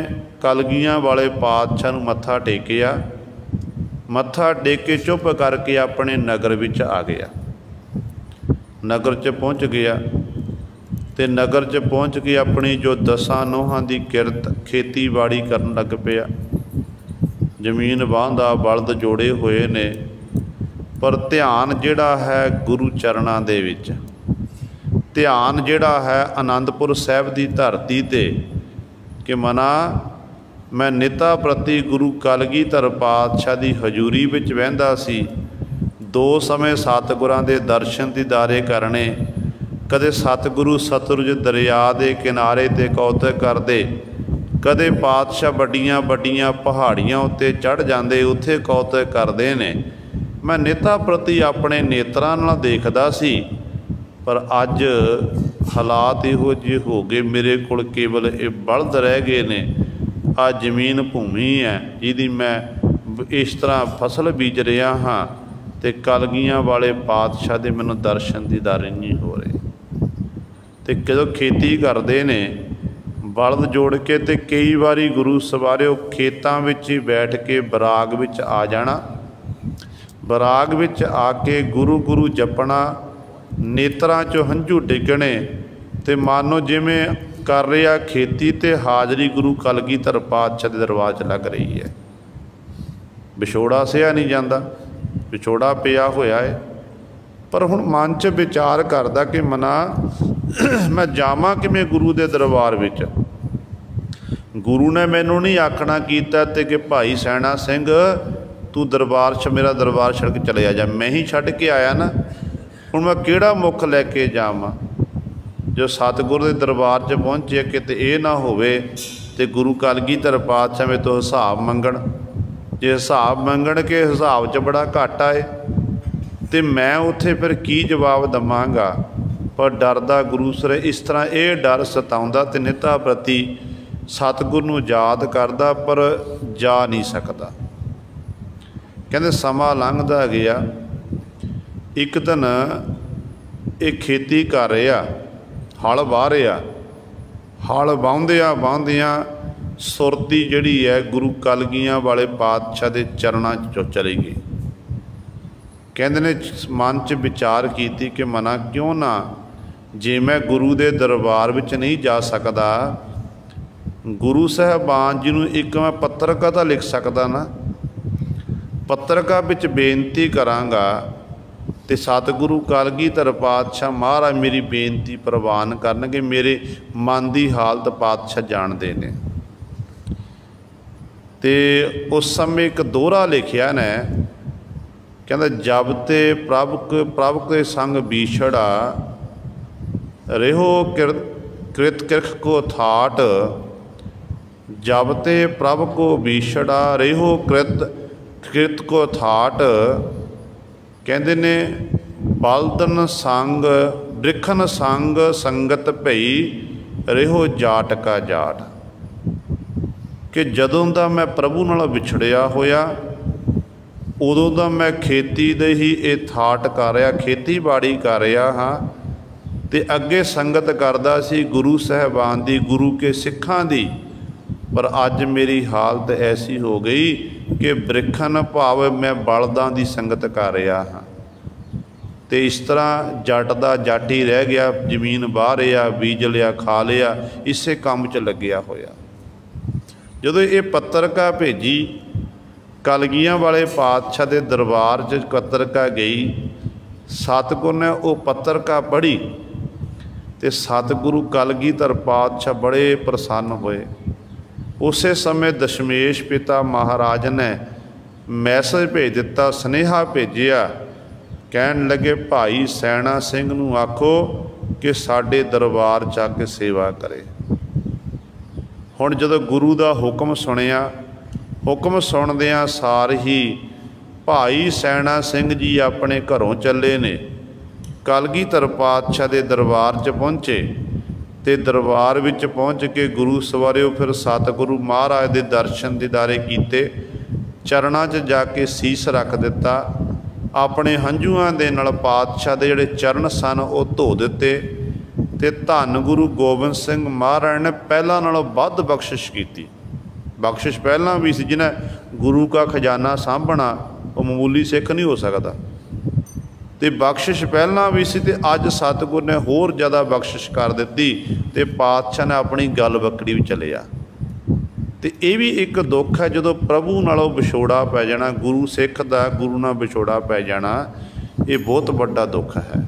कलगियां वाले पातशाह नूं मत्था टेकिया, मत्था टेक के चुप करके अपने नगर विच आ गया। नगर च पहुँच गया ते नगर च पहुँच के अपनी जो 10 नोहां की किरत खेतीबाड़ी करन लग पिया। जमीन वाहंदा बलद जोड़े हुए ने, पर ध्यान जिहड़ा है गुरु चरणां दे विच, ध्यान जिहड़ा है आनंदपुर साहिब की धरती ते कि मना मैं निता प्रति गुरु कलगीधर पातशाह की हजूरी विच वहिंदा सी। 2 समय सतगुरां दे दर्शन दीदारे करने, कदे सतगुरु सतलुज दरिया के किनारे ते कौतक करते, कदे पातशाह बड़ियां बड़ियां पहाड़ियां उत्ते चढ़ जाते, उत्थे कौतक करते ने। मैं निता प्रति अपने नेत्रां नाल देखदा सी, पर अज हालात इहो जिहे हो गए, मेरे कोल केवल ये बलद रह गए ने। आ जमीन भूमि है जिहदी मैं इस तरह फसल बीज रहा हाँ, ते कलगियां वाले पातशाह दे मैनूं दर्शन दीदारे नहीं हो रहे। तो जदों खेती करते ने बलद जोड़ के, तो कई बारी गुरु सवारिओ खेतां विच ही बैठ के बराग विच आ जाना, बराग विच आके गुरु गुरु जपना, नेत्रां चों हंझू डिगणे, ते मानो जिवें कर रहा खेती ते हाजरी गुरु कलगीधर पातशाह दे दरबार च लग रही है। विछोड़ा सहा नहीं जाता, विछोड़ा पिया होया है, पर हुण मन च विचार करदा कि मना मैं जावां किवें गुरु दे दरबार विच। गुरु ने मैनू नहीं आखना कीता ते कि भाई सैना सिंह तू दरबार मेरा दरबार छड़ के चले जा, मैं ही छड़ के आया ना, हुण मैं किहड़ा मुख लैके जावां। जो सतगुरु के दरबार च पहुँचे किते ये ना होवे ते गुरु कलगीधर पातशाह में तो हिसाब मंगण, जे हिसाब मंगण के हिसाब च बड़ा घट आए तो मैं उत्थे फिर की जवाब दवांगा। पर डरदा गुरु सर इस तरह ये डर सताउंदा ते निता प्रति सतगुरु नूं याद करदा पर जा नहीं सकदा। कहंदे समा लंघदा गया, एक दिन एक खेती कर रहा, हल वाह रहा, हल वाहुंदियां वाहुंदियां सुरती जिहड़ी है गुरु कलगियां वाले पातशाह दे चरणां च चली गई। कहंदे ने मन च विचार कीती कि मना क्यों ना, जे मैं गुरु दे दरबार विच नहीं जा सकदा, गुरु साहबान जी नूं एक मैं पत्रिका तां लिख सकदा ना, पत्रिका विच बेनती करांगा ते सतगुरु कलगीधर पातशाह महाराज मेरी बेनती प्रवान करनगे। मेरे मन की हालत पातशाह जानते ने। ते उस समय एक दोहरा लिखिया ने, कहंदा जब ते प्रभ के संग बीछड़ा, रेहो कृत किरख को थाट, जब ते प्रभ को बीछड़ा रेहो कृत को थाट। कहते ने बलदन संग बृखन संग संगत भई, रेहो जाट का जाट। कि जदों दा मैं प्रभु नाल विछड़िया होया, उदों दा मैं खेती दे ही ये थाट कर रहा, खेतीबाड़ी कर रहा हाँ, ते अगे संगत करदा सी गुरु साहबान दी, गुरु के सिखां दी। पर अज मेरी हालत ऐसी हो गई कि बृखन भाव मैं बलदां दी संगत कर रहा हाँ। तो इस तरह जट दा जट ही रह गया, जमीन वाह रहा, बीज लिया, खा लिया, इसे काम च लग्या होया। जदों ये पत्रिका भेजी कलगियां वाले पातशाह के दरबार च पत्रिका गई, सतगुरु ने वो पत्रिका पढ़ी तो सतगुरु कलगीधर पातशाह बड़े प्रसन्न होए। ਉਸੇ ਸਮੇਂ ਦਸ਼ਮੇਸ਼ ਪਿਤਾ ਮਹਾਰਾਜ ਨੇ ਮੈਸੇਜ ਭੇਜ ਦਿੱਤਾ, ਸੁਨੇਹਾ ਭੇਜਿਆ। ਕਹਿਣ ਲੱਗੇ ਭਾਈ ਸੈਣਾ ਸਿੰਘ ਨੂੰ ਆਖੋ ਕਿ ਸਾਡੇ ਦਰਬਾਰ 'ਚ ਆ ਕੇ ਸੇਵਾ ਕਰੇ। ਹੁਣ ਜਦੋਂ ਗੁਰੂ ਦਾ ਹੁਕਮ ਸੁਣਿਆ, ਹੁਕਮ ਸੁਣਦਿਆਂ ਸਾਰ ਹੀ ਭਾਈ ਸੈਣਾ ਸਿੰਘ ਜੀ ਆਪਣੇ ਘਰੋਂ ਚੱਲੇ ਨੇ, ਕਲਗੀਧਰ ਪਾਤਸ਼ਾਹ ਦੇ ਦਰਬਾਰ 'ਚ ਪਹੁੰਚੇ ਅਤੇ ਦਰਬਾਰ ਵਿੱਚ ਪਹੁੰਚ ਕੇ ਗੁਰੂ ਸਵਾਰਿਓ ਫਿਰ ਸਤਿਗੁਰੂ ਮਹਾਰਾਜ ਦੇ ਦਰਸ਼ਨ ਦੀਦਾਰੇ ਕੀਤੇ, ਚਰਨਾਂ 'ਚ ਜਾ ਕੇ ਸੀਸ ਰੱਖ ਦਿੱਤਾ। ਆਪਣੇ ਹੰਝੂਆਂ ਦੇ ਨਾਲ ਪਾਤਸ਼ਾਹ ਦੇ ਜਿਹੜੇ ਚਰਨ ਸਨ ਉਹ ਧੋ ਦਿੱਤੇ ਅਤੇ ਧੰਨ ਗੁਰੂ ਗੋਬਿੰਦ ਸਿੰਘ ਮਹਾਰਾਜ ਨੇ ਪਹਿਲਾਂ ਨਾਲੋਂ ਵੱਧ ਬਖਸ਼ਿਸ਼ ਕੀਤੀ। ਬਖਸ਼ਿਸ਼ ਪਹਿਲਾਂ ਵੀ ਸੀ, ਜਿਹਨੇ ਗੁਰੂ ਕਾ ਖਜ਼ਾਨਾ ਸਾਂਭਣਾ ਉਹ ਮਾਮੂਲੀ ਸਿੱਖ ਨਹੀਂ ਹੋ ਸਕਦਾ, ਅਤੇ ਬਖਸ਼ਿਸ਼ ਪਹਿਲਾਂ ਵੀ ਸੀ ਅਤੇ ਅੱਜ ਸਤਿਗੁਰ ਨੇ ਹੋਰ ਜ਼ਿਆਦਾ ਬਖਸ਼ਿਸ਼ ਕਰ ਦਿੱਤੀ ਅਤੇ ਪਾਤਸ਼ਾਹ ਨੇ ਆਪਣੀ ਗੱਲ ਬੱਕੜੀ ਵੀ ਚੱਲਿਆ। ਅਤੇ ਇਹ ਵੀ ਇੱਕ ਦੁੱਖ ਹੈ, ਜਦੋਂ ਪ੍ਰਭੂ ਨਾਲੋਂ ਵਿਛੋੜਾ ਪੈ ਜਾਣਾ, ਗੁਰੂ ਸਿੱਖ ਦਾ ਗੁਰੂ ਨਾਲ ਵਿਛੋੜਾ ਪੈ ਜਾਣਾ, ਇਹ ਬਹੁਤ ਵੱਡਾ ਦੁੱਖ ਹੈ।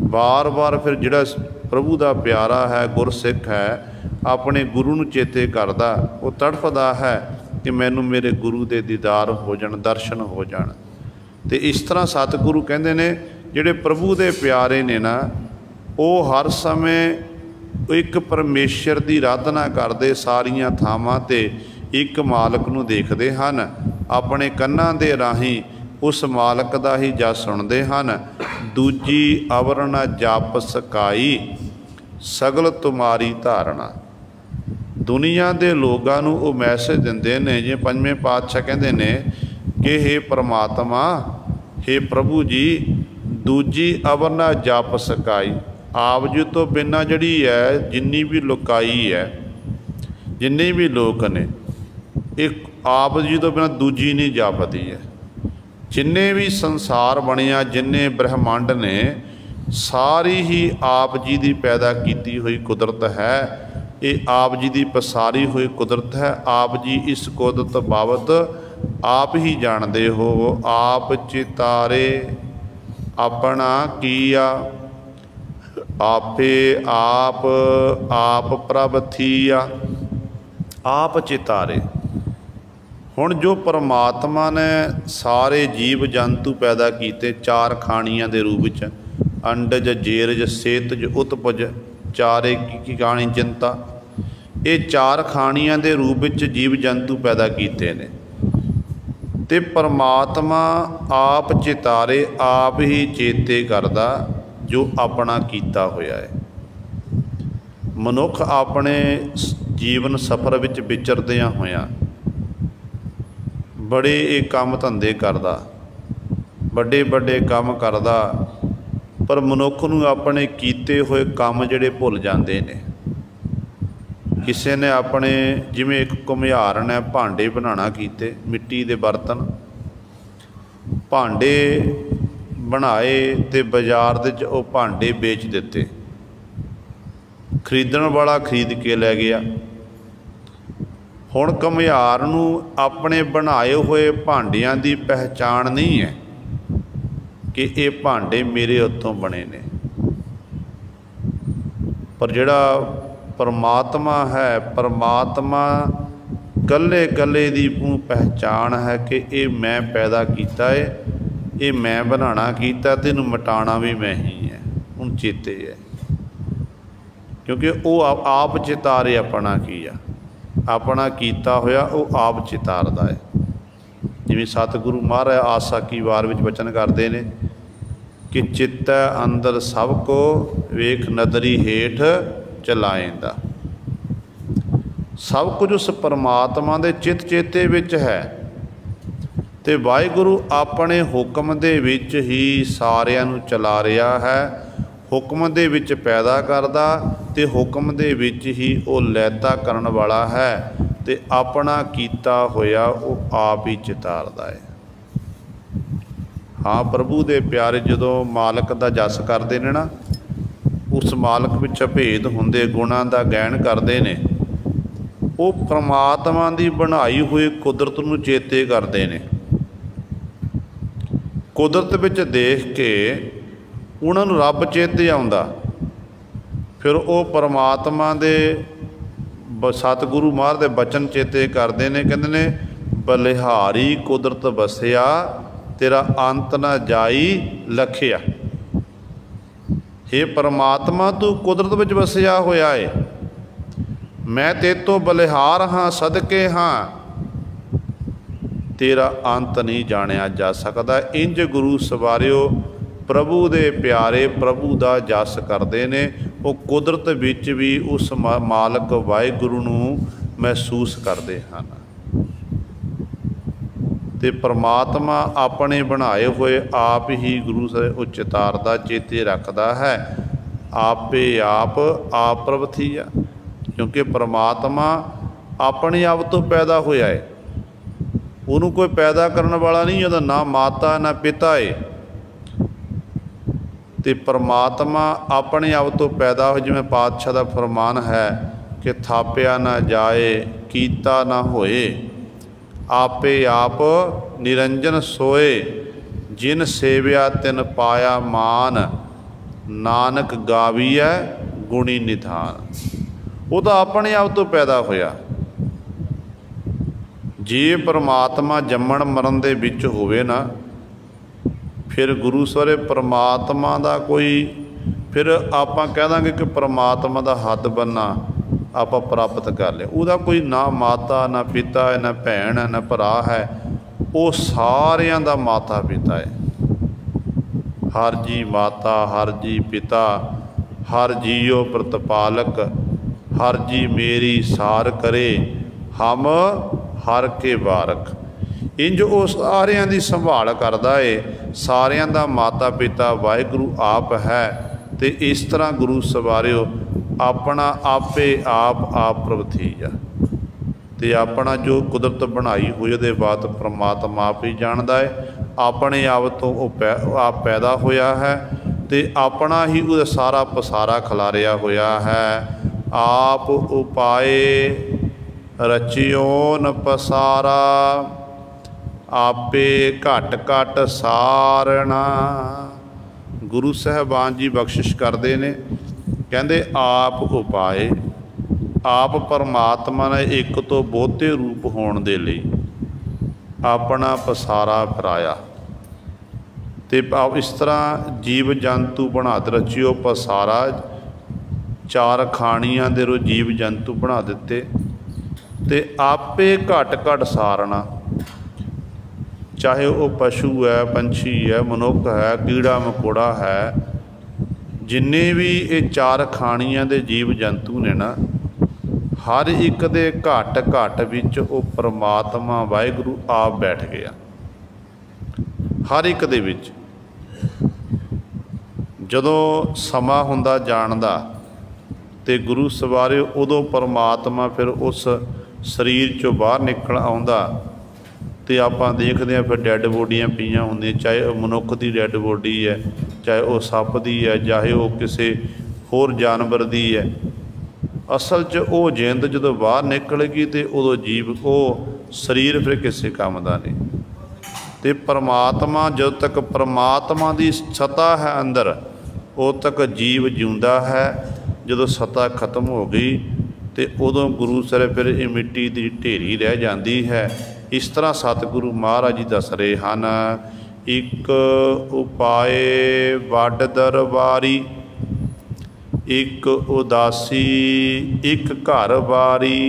ਵਾਰ ਵਾਰ ਫਿਰ ਜਿਹੜਾ ਪ੍ਰਭੂ ਦਾ ਪਿਆਰਾ ਹੈ, ਗੁਰਸਿੱਖ ਹੈ, ਆਪਣੇ ਗੁਰੂ ਨੂੰ ਚੇਤੇ ਕਰਦਾ, ਉਹ ਤੜਫਦਾ ਹੈ ਕਿ ਮੈਨੂੰ ਮੇਰੇ ਗੁਰੂ ਦੇ ਦੀਦਾਰ ਹੋ ਜਾਣ, ਦਰਸ਼ਨ ਹੋ ਜਾਣ। ਅਤੇ ਇਸ ਤਰ੍ਹਾਂ ਸਤਿਗੁਰੂ ਕਹਿੰਦੇ ਨੇ ਜਿਹੜੇ ਪ੍ਰਭੂ ਦੇ ਪਿਆਰੇ ਨੇ ਨਾ, ਉਹ ਹਰ ਸਮੇਂ ਇੱਕ ਪਰਮੇਸ਼ਰ ਦੀ ਆਰਾਧਨਾ ਕਰਦੇ, ਸਾਰੀਆਂ ਥਾਵਾਂ 'ਤੇ ਇੱਕ ਮਾਲਕ ਨੂੰ ਦੇਖਦੇ ਹਨ, ਆਪਣੇ ਕੰਨਾਂ ਦੇ ਰਾਹੀਂ ਉਸ ਮਾਲਕ ਦਾ ਹੀ ਜਸ ਸੁਣਦੇ ਹਨ। ਦੂਜੀ ਅਵਰ ਨ ਜਪ ਸਕਾਈ ਸਗਲ ਤੁਮਾਰੀ ਧਾਰਨਾ। ਦੁਨੀਆ ਦੇ ਲੋਕਾਂ ਨੂੰ ਉਹ ਮੈਸੇਜ ਦਿੰਦੇ ਨੇ, ਜਿਵੇਂ ਪੰਜਵੇਂ ਪਾਤਸ਼ਾਹ ਕਹਿੰਦੇ ਨੇ ਕਿ ਹੇ ਪਰਮਾਤਮਾ, ਹੇ ਪ੍ਰਭੂ ਜੀ, ਦੂਜੀ ਅਵਰ ਨ ਜਪ ਸਕਾਈ। ਆਪ ਜੀ ਤੋਂ ਬਿਨਾਂ ਜਿਹੜੀ ਹੈ ਜਿੰਨੀ ਵੀ ਲੋਕਾਈ ਹੈ, ਜਿੰਨੇ ਵੀ ਲੋਕ ਨੇ, ਇੱਕ ਆਪ ਜੀ ਤੋਂ ਬਿਨਾਂ ਦੂਜੀ ਨਹੀਂ ਜਾਪਦੀ ਹੈ। ਜਿੰਨੇ ਵੀ ਸੰਸਾਰ ਬਣਿਆ, ਜਿੰਨੇ ਬ੍ਰਹਮੰਡ ਨੇ, ਸਾਰੀ ਹੀ ਆਪ ਜੀ ਦੀ ਪੈਦਾ ਕੀਤੀ ਹੋਈ ਕੁਦਰਤ ਹੈ। ਇਹ ਆਪ ਜੀ ਦੀ ਪਸਾਰੀ ਹੋਈ ਕੁਦਰਤ ਹੈ। ਆਪ ਜੀ ਇਸ ਕੁਦਰਤ ਬਾਬਤ ਆਪ ਹੀ ਜਾਣਦੇ ਹੋ। ਆਪ ਚਿਤਾਰੇ ਆਪਣਾ ਕੀਆ, ਆਪੇ ਆਪ ਆਪ ਪ੍ਰਭ ਥੀਆ। ਆਪ ਚਿਤਾਰੇ। ਹੁਣ ਜੋ ਪਰਮਾਤਮਾ ਨੇ ਸਾਰੇ ਜੀਵ ਜੰਤੂ ਪੈਦਾ ਕੀਤੇ ਚਾਰ ਖਾਣੀਆਂ ਦੇ ਰੂਪ ਵਿੱਚ, ਅੰਡਜ ਜੇਰਜ ਸੇਤਜ ਉਤਪਜ ਚਾਰੇ ਕੀ ਖਾਣੀ ਚਿੰਤਾ, ਇਹ ਚਾਰ ਖਾਣੀਆਂ ਦੇ ਰੂਪ ਵਿੱਚ ਜੀਵ ਜੰਤੂ ਪੈਦਾ ਕੀਤੇ ਨੇ। ਅਤੇ ਪਰਮਾਤਮਾ ਆਪ ਚਿਤਾਰੇ, ਆਪ ਹੀ ਚੇਤੇ ਕਰਦਾ ਜੋ ਆਪਣਾ ਕੀਤਾ ਹੋਇਆ ਹੈ। ਮਨੁੱਖ ਆਪਣੇ ਜੀਵਨ ਸਫਰ ਵਿੱਚ ਵਿਚਰਦਿਆਂ ਹੋਇਆਂ ਬੜੇ ਇਹ ਕੰਮ ਧੰਦੇ ਕਰਦਾ, ਵੱਡੇ ਵੱਡੇ ਕੰਮ ਕਰਦਾ, ਪਰ ਮਨੁੱਖ ਨੂੰ ਆਪਣੇ ਕੀਤੇ ਹੋਏ ਕੰਮ ਜਿਹੜੇ ਭੁੱਲ ਜਾਂਦੇ ਨੇ। ਕਿਸੇ ਨੇ ਆਪਣੇ, ਜਿਵੇਂ ਇੱਕ ਘੁਮਿਆਰ ਨੇ ਭਾਂਡੇ ਬਣਾਉਣਾ ਕੀਤੇ, ਮਿੱਟੀ ਦੇ ਬਰਤਨ ਭਾਂਡੇ ਬਣਾਏ ਅਤੇ ਬਾਜ਼ਾਰ ਦੇ 'ਚ ਉਹ ਭਾਂਡੇ ਵੇਚ ਦਿੱਤੇ। ਖਰੀਦਣ ਵਾਲਾ ਖਰੀਦ ਕੇ ਲੈ ਗਿਆ। ਹੁਣ ਘੁਮਿਆਰ ਨੂੰ ਆਪਣੇ ਬਣਾਏ ਹੋਏ ਭਾਂਡਿਆਂ ਦੀ ਪਹਿਚਾਣ ਨਹੀਂ ਹੈ ਕਿ ਇਹ ਭਾਂਡੇ ਮੇਰੇ ਹੱਥੋਂ ਬਣੇ ਨੇ, ਪਰ ਜਿਹੜਾ ਪਰਮਾਤਮਾ ਹੈ, ਪਰਮਾਤਮਾ ਇਕੱਲੇ ਇਕੱਲੇ ਦੀ ਪਹਿਚਾਣ ਹੈ ਕਿ ਇਹ ਮੈਂ ਪੈਦਾ ਕੀਤਾ ਹੈ, ਇਹ ਮੈਂ ਬਣਾਉਣਾ ਕੀਤਾ ਅਤੇ ਇਹਨੂੰ ਮਿਟਾਉਣਾ ਵੀ ਮੈਂ ਹੀ ਹੈ। ਹੁਣ ਚੇਤੇ ਹੈ, ਕਿਉਂਕਿ ਉਹ ਆਪ ਚਿਤਾਰੇ ਆਪਣਾ ਕੀ ਆ, ਆਪਣਾ ਕੀਤਾ ਹੋਇਆ ਉਹ ਆਪ ਚਿਤਾਰਦਾ ਹੈ। ਜਿਵੇਂ ਸਤਿਗੁਰੂ ਮਹਾਰਾਜ ਆਸਾ ਕੀ ਵਾਰ ਵਿੱਚ ਬਚਨ ਕਰਦੇ ਨੇ ਕਿ ਚਿੱਤੈ ਅੰਦਰ ਸਭ ਕੋ ਵੇਖ ਨਦਰੀ ਹੇਠ ਚਲਾਏਂਦਾ। ਸਭ ਕੁਝ ਉਸ ਪਰਮਾਤਮਾ ਦੇ ਚਿੱਤ ਚੇਤੇ ਵਿੱਚ ਹੈ ਅਤੇ ਵਾਹਿਗੁਰੂ ਆਪਣੇ ਹੁਕਮ ਦੇ ਵਿੱਚ ਹੀ ਸਾਰਿਆਂ ਨੂੰ ਚਲਾ ਰਿਹਾ ਹੈ। ਹੁਕਮ ਦੇ ਵਿੱਚ ਪੈਦਾ ਕਰਦਾ ਅਤੇ ਹੁਕਮ ਦੇ ਵਿੱਚ ਹੀ ਉਹ ਲੈਤਾ ਕਰਨ ਵਾਲਾ ਹੈ ਅਤੇ ਆਪਣਾ ਕੀਤਾ ਹੋਇਆ ਉਹ ਆਪ ਹੀ ਚਿਤਾਰਦਾ ਹੈ। ਹਾਂ, ਪ੍ਰਭੂ ਦੇ ਪਿਆਰੇ ਜਦੋਂ ਮਾਲਕ ਦਾ ਜਸ ਕਰਦੇ ਨੇ ਨਾ, ਉਸ ਮਾਲਕ ਵਿੱਚ ਭੇਦ ਹੁੰਦੇ ਗੁਣਾਂ ਦਾ ਗਾਇਨ ਕਰਦੇ ਨੇ, ਉਹ ਪਰਮਾਤਮਾ ਦੀ ਬਣਾਈ ਹੋਈ ਕੁਦਰਤ ਨੂੰ ਚੇਤੇ ਕਰਦੇ ਨੇ। ਕੁਦਰਤ ਵਿੱਚ ਦੇਖ ਕੇ ਉਹਨਾਂ ਨੂੰ ਰੱਬ ਚੇਤੇ ਆਉਂਦਾ, ਫਿਰ ਉਹ ਪਰਮਾਤਮਾ ਦੇ सतगुरु महाराज दे बचन चेते करते हैं, कहते ने बलिहारी कुदरत बसिया तेरा अंत न जाई लखिया। हे परमात्मा तू कुदरत विच वसिया होया है, मैं तेरे तो बलिहार हाँ सदके हाँ, तेरा अंत नहीं जानिया जा सकता। इंज गुरु सवारियो प्रभु दे प्यारे प्रभु दा जस करते ने, वो कुदरत विच भी उस मालक वाहिगुरु नूं महसूस करते हैं। ते परमात्मा अपने बनाए हुए आप ही गुरु से उच्चतारदा चेते रखता है, आपे आप प्रवथी है। क्योंकि परमात्मा अपने आप तो पैदा होया है, उन्होंने कोई पैदा करने वाला नहीं, उहदा ना माता ना पिता है। तो परमात्मा अपने आप तो पैदा हो, जिवें पातशाह का फरमान है कि थापिया ना जाए कीता ना होए, आपे आप निरंजन सोए, जिन सेविया तिन पाया मान, नानक गावीऐ गुणी निधान। वो तो अपने आप तो पैदा होया। जे परमात्मा जम्मण मरण दे विच होवे ना, फिर गुरु सरे परमात्मा का कोई, फिर आप कह देंगे कि परमात्मा का हद बनना आप प्राप्त कर लिया। उसका कोई ना माता ना पिता है, ना भैन है, ना भरा है, वो सारियां दा माता पिता है। हर जी माता, हर जी पिता, हर जीओ प्रतिपालक, हर जी मेरी सार करे, हम हर के बारक। इंज वो सारियां दी संभाल करदा है, सारियां दा माता पिता वाहिगुरु आप है। तो इस तरह गुरु सवारियो अपना आपे आप प्रवथीजा। तो अपना जो कुदरत बनाई हुई उहदे बात परमात्मा आप ही जानदा है, अपने आप तो आप पैदा होया है, तो अपना ही उहदा सारा पसारा खिलारिया होया है। आप उपाए रचियो न पसारा, आपे घट घट सारना। गुरु साहबान जी बख्शिश करते हैं, कहते आप उपाय, आप परमात्मा ने एक तो बहुते रूप होने दे लई अपना पसारा फराया। तो इस तरह जीव जंतु बना दे, रचियो पसारा, चार खाणियां दे रो जीव जंतु बना दिते, ते आपे घट घट सारना। चाहे वो पशु है, पंछी है, मनुख है, कीड़ा मकोड़ा है, जिन्ने भी ये चार खाणियां दे जीव जंतु ने ना, हर एक दे घट घट विच वो परमात्मा वाहिगुरु आप बैठ गया। हर एक दे विच जदों समा हुंदा जानदा ते गुरु सवारियो उदों परमात्मा फिर उस शरीर चों बाहर निकल आउंदा। तो आप देखते हैं फिर डैड बॉडियाँ पईयां होंदियां, चाहे वह मनुख की डैड बॉडी है, चाहे वह सप की है, चाहे वह किसी होर जानवर की है। असल च वो जिंद जो बाहर निकलेगी तो उदों जीव वो शरीर फिर किसी काम का नहीं। तो परमात्मा जब तक परमात्मा की सत्ता है अंदर, उद तक जीव जिउंदा है। जो सत्ता खत्म हो गई तो उदों गुरु सर फिर ये मिट्टी की ढेरी रह जाती है। इस तरह सतगुरु महाराज जी दस रहे हैं, एक उपाय वड दरबारी, एक उदासी एक घर बारी।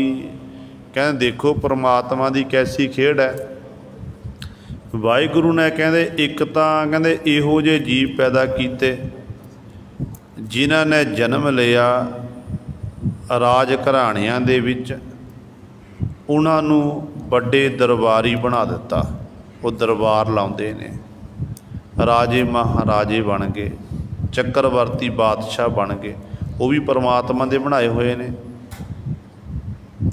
कहते देखो परमात्मा की कैसी खेड है। वाहिगुरु ने कहते एक तो कहते इहो जे जीव पैदा किए जिन्हां ने जन्म लिया राज घराणियां दे विच, उन्हां नूं बड़े दरबारी बना दिता। वो दरबार लाउंदे ने, राजे महाराजे बन गए, चक्रवर्ती बादशाह बन गए, वो भी परमात्मा दे बनाए हुए ने।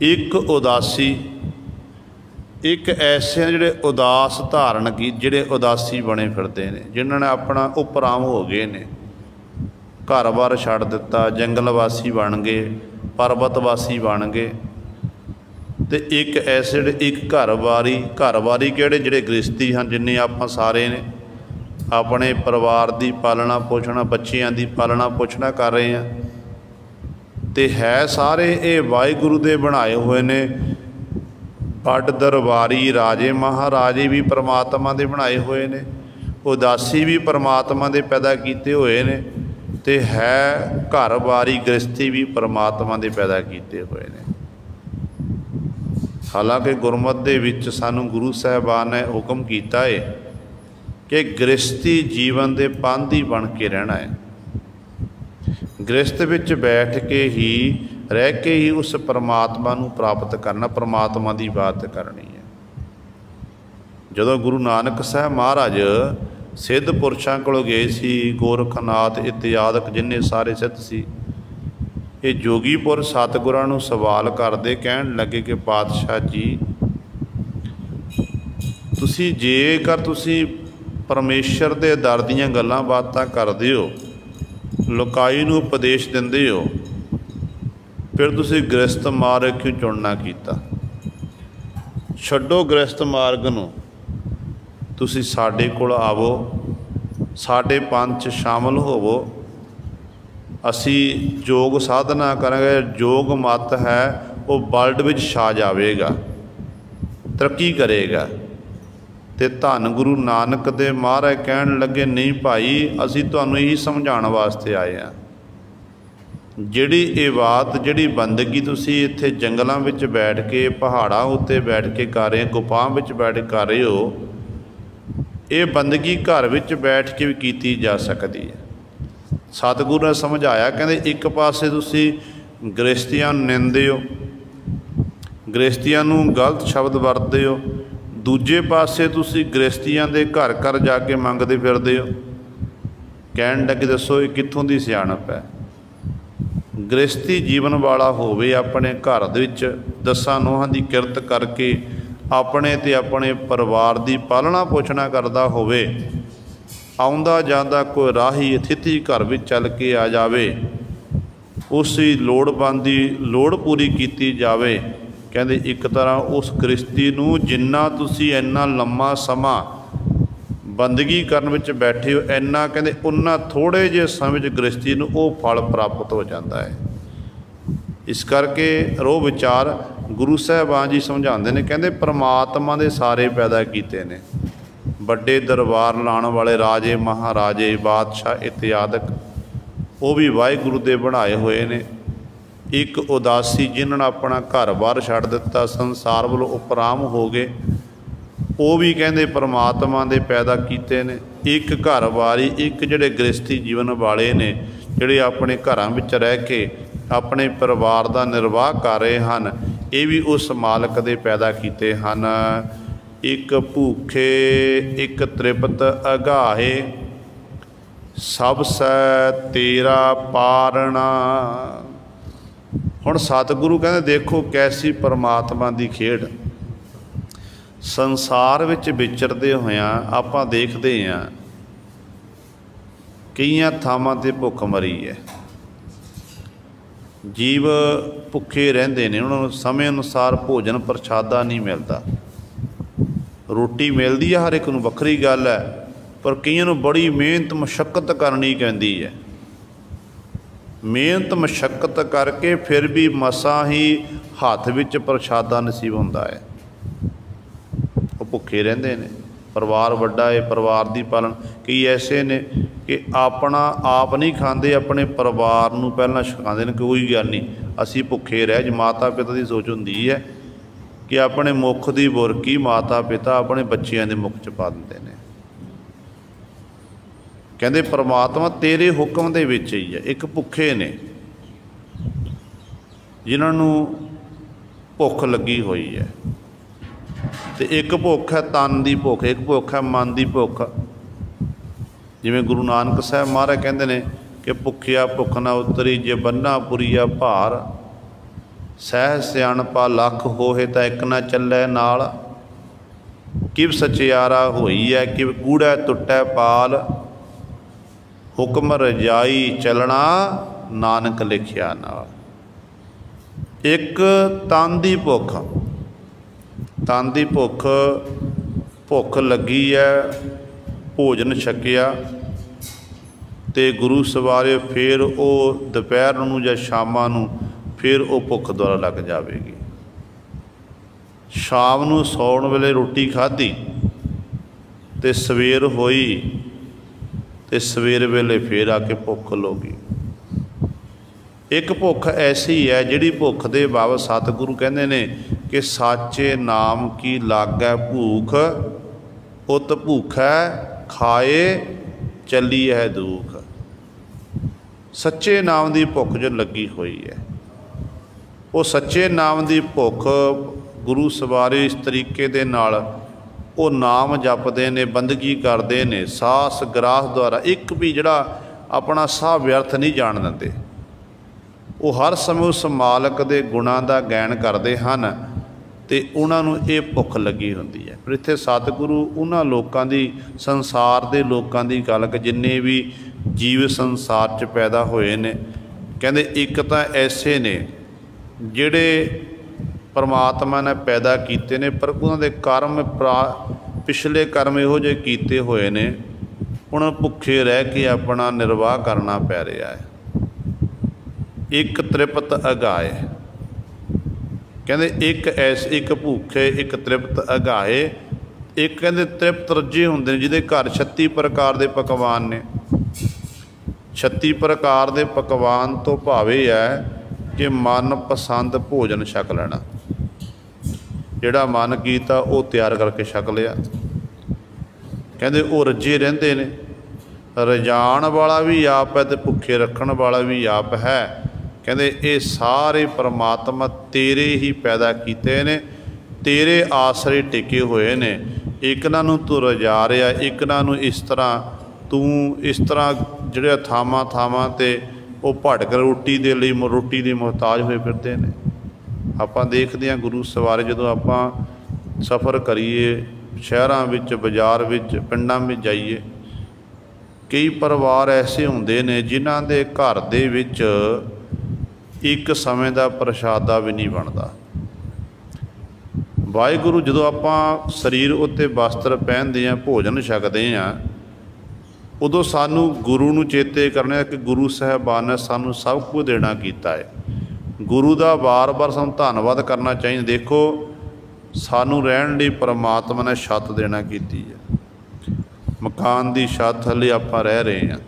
एक उदासी, एक ऐसे जिहड़े उदास धारण की, जिहड़े उदासी बने फिरदे ने, जिन्हां ने अपना उपराम हो गए ने, घर बार छड्ड दिता, जंगलवासी बन गए, पर्वतवासी बन गए। तो एक ऐसे एक घर बारी किहड़े जिहड़े गृहस्थी हैं, जिन्ने आपां सारे ने अपने परिवार की पालना पोषणा, बच्चियां की पालना पोषणा कर रहे हैं। ते है सारे ये वाहिगुरु दे बनाए हुए ने। बड़ दरबारी राजे महाराजे भी परमात्मा दे बनाए हुए ने, उदासी भी परमात्मा दे पैदा किए हुए ने, ते है घर बारी गृहस्थी भी परमात्मा दे पैदा किए हुए ने। हालांकि गुरमत दे विच सानू गुरु साहिबान ने हुक्म किया है कि गृहस्थी जीवन दे पांधी बन के रहना है। गृहस्थ विच बैठ के ही रह के ही उस परमात्मा नू प्राप्त करना, परमात्मा की बात करनी है। जदों गुरु नानक साहब महाराज सिद्ध पुरुषों को गए सी, गोरखनाथ इत्यादि जिन्ने सारे सिद्ध सी, ये जोगीपुर सतगुरां नू सवाल करते, कहन लगे कि पातशाह जी तुसी जेकर तुसी परमेश्वर दे दर दीयां गल्लां बातां करदे हो, लुकाई नू उपदेश दिंदे हो, फिर तुसी गृहस्थ मार्ग क्यों चुनना कीता? छड्डो गृहस्थ मार्ग नू, तुसी साडे कोल आवो, साडे पंथ शामिल होवो, असी योग साधना करांगे। योग मत है वो वर्ल्ड विच छा जाएगा, तरक्की करेगा। ते धन गुरु नानक दे महाराज कहन लगे, नहीं भाई असी तुहानू यही समझाने वास्ते आए हैं। जिहड़ी ये बात जिहड़ी बंदगी तुसी इत्थे जंगलों विच बैठ के, पहाड़ां उत्ते बैठ के कर रहे, गुफां विच बैठ के कर रहे हो, ये बंदगी घर विच बैठ के भी कीती जा सकती है। सतगुरु ने समझाया, कहते एक पासे तुसी गृहस्थियां निंदे हो, गृहस्थियां नू गलत शब्द वरतदे हो, दूजे पासे तुसी गृहस्थियां दे घर घर जाके मंगते फिरदे हो। कहन लगे दसो ये कित्थों दी सियाणप है? गृहस्थी जीवन वाला होवे, अपने घर दे विच दसां नूहां दी किरत करके अपने ते अपने परिवार की पालना पोषणा करता होवे, आउंदा जांदा कोई राही अतिथि घर में चल के आ जावे, उसकी लोड़वंद की लोड़ पूरी की जावे। कहते एक तरह उस गृहस्थी नूं जिन्ना तुसी इन्ना लम्मा समा बंदगी करन विच बैठे हो, इन्ना कहते उन्ना थोड़े जे समय गृहस्थी नूं वो फल प्राप्त हो जाता है। इस करके रोह विचार गुरु साहिबान जी समझाते हैं, कहते परमात्मा दे सारे पैदा किए ने, बड़े दरबार लाने वाले राजे महाराजे बादशाह इत्यादि वो भी वाहिगुरु दे बनाए हुए ने। एक उदासी जिन्होंने अपना घर बार छड्ड दिता, संसार वालों उपराम हो गए, वो भी कहते परमात्मा दे पैदा किए ने। एक घर वारी एक जिहड़े गृहस्थी जीवन वाले ने, जिहड़े अपने घरां विच रह के अपने परिवार का निर्वाह कर रहे हैं, ये भी उस मालक दे पैदा किए हैं। एक भूखे एक तृप्त अगाहे, सब सै तेरा पारना। हुण सतगुरु कहते देखो कैसी परमात्मा की खेड। संसार विच विचरदे होइआं आपां देखदे हां कईयां थावां ते भुख मरी है, जीव भुखे रहिंदे ने, उन्हां नूं समय अनुसार भोजन प्रशादा नहीं मिलता। रोटी मिलती है हर एक नूं वक्री गल है, पर कईयां नूं बड़ी मेहनत मशक्कत करनी पैंदी है। मेहनत मशक्कत करके फिर भी मसां ही हत्थ विच प्रशादा नसीब हुंदा है। वो भुखे रहिंदे ने, परिवार वड्डा है, परिवार की पालन। कई ऐसे ने कि अपना आप नहीं खाते, अपने परिवार नूं पहलां छकांदे ने, कोई गल नहीं असीं भुखे रह ज। माता पिता की सोच हुंदी है कि अपने मुख की बुरकी माता पिता अपने बच्चों के मुख च पा दिंदे ने। कहते परमात्मा तेरे हुक्म दे विच ही है। एक भुखे ने जिन्होंने भुख लगी हुई है, तो एक भुख है तन की भुख, एक भुख है मन की भुख। जिवें गुरु नानक साहब महाराज कहते हैं कि भुखिया भुख ना उतरी, जे बन्ना पुरीआ भार, सह सियाणपा लख होए तो एक ना चलै नाल। किव सचियारा होई है किव कूड़ा टुटै पाल, हुक्म रजाई चलना नानक लिखिया नाल। एक तन की भुख, तन की भुख, भुख लगी है, भोजन छकिया, ਤੇ ਗੁਰੂ ਸਵਾਰਿਓ ਫਿਰ ਉਹ ਦੁਪਹਿਰ ਨੂੰ ਜਾਂ ਸ਼ਾਮਾਂ ਨੂੰ ਫਿਰ ਉਹ ਭੁੱਖ ਦੁਆਰਾ ਲੱਗ ਜਾਵੇਗੀ। ਸ਼ਾਮ ਨੂੰ ਸੌਣ ਵੇਲੇ ਰੋਟੀ ਖਾਧੀ ਤੇ ਸਵੇਰ ਹੋਈ ਤੇ ਸਵੇਰ ਵੇਲੇ ਫਿਰ ਆ ਕੇ ਭੁੱਖ ਲੱਗੀ। ਇੱਕ ਭੁੱਖ ਐਸੀ ਹੈ ਜਿਹੜੀ ਭੁੱਖ ਦੇ ਬਾਬਤ ਸਤਿਗੁਰੂ ਕਹਿੰਦੇ ਨੇ ਕਿ ਸਾਚੇ ਨਾਮ ਕੀ ਲਾਗੈ ਭੂਖ, ਉਤ ਭੂਖੈ ਖਾਏ ਚੱਲੀ ਹੈ ਦੁਖ। ਸੱਚੇ ਨਾਮ ਦੀ ਭੁੱਖ ਜੋ ਲੱਗੀ ਹੋਈ ਹੈ, ਉਹ ਸੱਚੇ ਨਾਮ ਦੀ ਭੁੱਖ ਗੁਰੂ ਸਵਾਰੇ ਇਸ ਤਰੀਕੇ ਦੇ ਨਾਲ ਉਹ ਨਾਮ ਜਪਦੇ ਨੇ, ਬੰਦਗੀ ਕਰਦੇ ਨੇ, ਸਾਸ ਗਰਾਸ ਦੁਆਰਾ ਇੱਕ ਵੀ ਜਿਹੜਾ ਆਪਣਾ ਸਾਹ ਵਿਅਰਥ ਨਹੀਂ ਜਾਣ ਦਿੰਦੇ। ਉਹ ਹਰ ਸਮੇਂ ਉਸ ਮਾਲਕ ਦੇ ਗੁਣਾਂ ਦਾ ਗਾਇਨ ਕਰਦੇ ਹਨ ਅਤੇ ਉਹਨਾਂ ਨੂੰ ਇਹ ਭੁੱਖ ਲੱਗੀ ਹੁੰਦੀ ਹੈ। ਪਰ ਇੱਥੇ ਸਤਿਗੁਰੂ ਉਹਨਾਂ ਲੋਕਾਂ ਦੀ, ਸੰਸਾਰ ਦੇ ਲੋਕਾਂ ਦੀ ਗੱਲ ਕਿ ਜਿੰਨੇ ਵੀ ਜੀਵ ਸੰਸਾਰ 'ਚ ਪੈਦਾ ਹੋਏ ਨੇ, ਕਹਿੰਦੇ ਇੱਕ ਤਾਂ ਐਸੇ ਨੇ ਜਿਹੜੇ ਪਰਮਾਤਮਾ ਨੇ ਪੈਦਾ ਕੀਤੇ ਨੇ ਪਰ ਉਹਨਾਂ ਦੇ ਕਰਮ ਪਿਛਲੇ ਕਰਮ ਇਹੋ ਜਿਹੇ ਕੀਤੇ ਹੋਏ ਨੇ, ਉਹਨਾਂ ਭੁੱਖੇ ਰਹਿ ਕੇ ਆਪਣਾ ਨਿਰਵਾਹ ਕਰਨਾ ਪੈ ਰਿਹਾ ਹੈ। ਇੱਕ ਤ੍ਰਿਪਤ ਅਗਾਏ, ਕਹਿੰਦੇ ਇੱਕ ਭੁੱਖੇ ਇੱਕ ਤ੍ਰਿਪਤ ਅਗਾਏ, ਇੱਕ ਕਹਿੰਦੇ ਤ੍ਰਿਪਤ ਰੱਜੇ ਹੁੰਦੇ ਨੇ ਜਿਹਦੇ ਘਰ 36 ਪ੍ਰਕਾਰ ਦੇ ਪਕਵਾਨ ਨੇ। 36 ਪ੍ਰਕਾਰ ਦੇ ਪਕਵਾਨ ਤੋਂ ਭਾਵ ਇਹ ਹੈ ਕਿ ਮਨ ਪਸੰਦ ਭੋਜਨ ਛਕ ਲੈਣਾ, ਜਿਹੜਾ ਮਨ ਕੀਤਾ ਉਹ ਤਿਆਰ ਕਰਕੇ ਛਕ ਲਿਆ। ਕਹਿੰਦੇ ਉਹ ਰੱਜੇ ਰਹਿੰਦੇ ਨੇ। ਰਜਾਉਣ ਵਾਲਾ ਵੀ ਆਪ ਹੈ ਅਤੇ ਭੁੱਖੇ ਰੱਖਣ ਵਾਲਾ ਵੀ ਆਪ ਹੈ। ਕਹਿੰਦੇ ਇਹ ਸਾਰੇ ਪਰਮਾਤਮਾ ਤੇਰੇ ਹੀ ਪੈਦਾ ਕੀਤੇ ਨੇ, ਤੇਰੇ ਆਸਰੇ ਟਿਕੇ ਹੋਏ ਨੇ। ਇੱਕ ਇਹਨਾਂ ਨੂੰ ਤੂੰ ਰਜਾ ਰਿਹਾ, ਇੱਕ ਇਹਨਾਂ ਨੂੰ ਇਸ ਤਰ੍ਹਾਂ ਜਿਹੜੇ ਥਾਵਾਂ 'ਤੇ ਉਹ ਭਟਕ ਰੋਟੀ ਦੀ ਮੁਹਤਾਜ ਹੋਏ ਫਿਰਦੇ ਨੇ। ਆਪਾਂ ਦੇਖਦੇ ਹਾਂ ਗੁਰੂ ਸਵਾਰੇ ਜਦੋਂ ਆਪਾਂ ਸਫ਼ਰ ਕਰੀਏ, ਸ਼ਹਿਰਾਂ ਵਿੱਚ, ਬਾਜ਼ਾਰ ਵਿੱਚ, ਪਿੰਡਾਂ ਵਿੱਚ ਜਾਈਏ, ਕਈ ਪਰਿਵਾਰ ਐਸੇ ਹੁੰਦੇ ਨੇ ਜਿਨ੍ਹਾਂ ਦੇ ਘਰ ਦੇ ਵਿੱਚ ਇੱਕ ਸਮੇਂ ਦਾ ਪ੍ਰਸ਼ਾਦਾ ਵੀ ਨਹੀਂ ਬਣਦਾ। ਵਾਹਿਗੁਰੂ ਜਦੋਂ ਆਪਾਂ ਸਰੀਰ ਉੱਤੇ ਵਸਤਰ ਪਹਿਨਦੇ ਹਾਂ, ਭੋਜਨ ਛਕਦੇ ਹਾਂ, ਉਦੋਂ ਸਾਨੂੰ ਗੁਰੂ ਨੂੰ ਚੇਤੇ ਕਰਨਾ ਕਿ ਗੁਰੂ ਸਾਹਿਬਾਨ ਨੇ ਸਾਨੂੰ ਸਭ ਕੁਝ ਦੇਣਾ ਕੀਤਾ ਹੈ। ਗੁਰੂ ਦਾ ਵਾਰ-ਵਾਰ ਸਾਨੂੰ ਧੰਨਵਾਦ ਕਰਨਾ ਚਾਹੀਦਾ। ਦੇਖੋ ਸਾਨੂੰ ਰਹਿਣ ਲਈ ਪਰਮਾਤਮਾ ਨੇ ਛੱਤ ਦੇਣਾ ਕੀਤੀ ਹੈ, ਮਕਾਨ ਦੀ ਛੱਤ ਥੱਲੇ ਆਪਾਂ ਰਹਿ ਰਹੇ ਹਾਂ।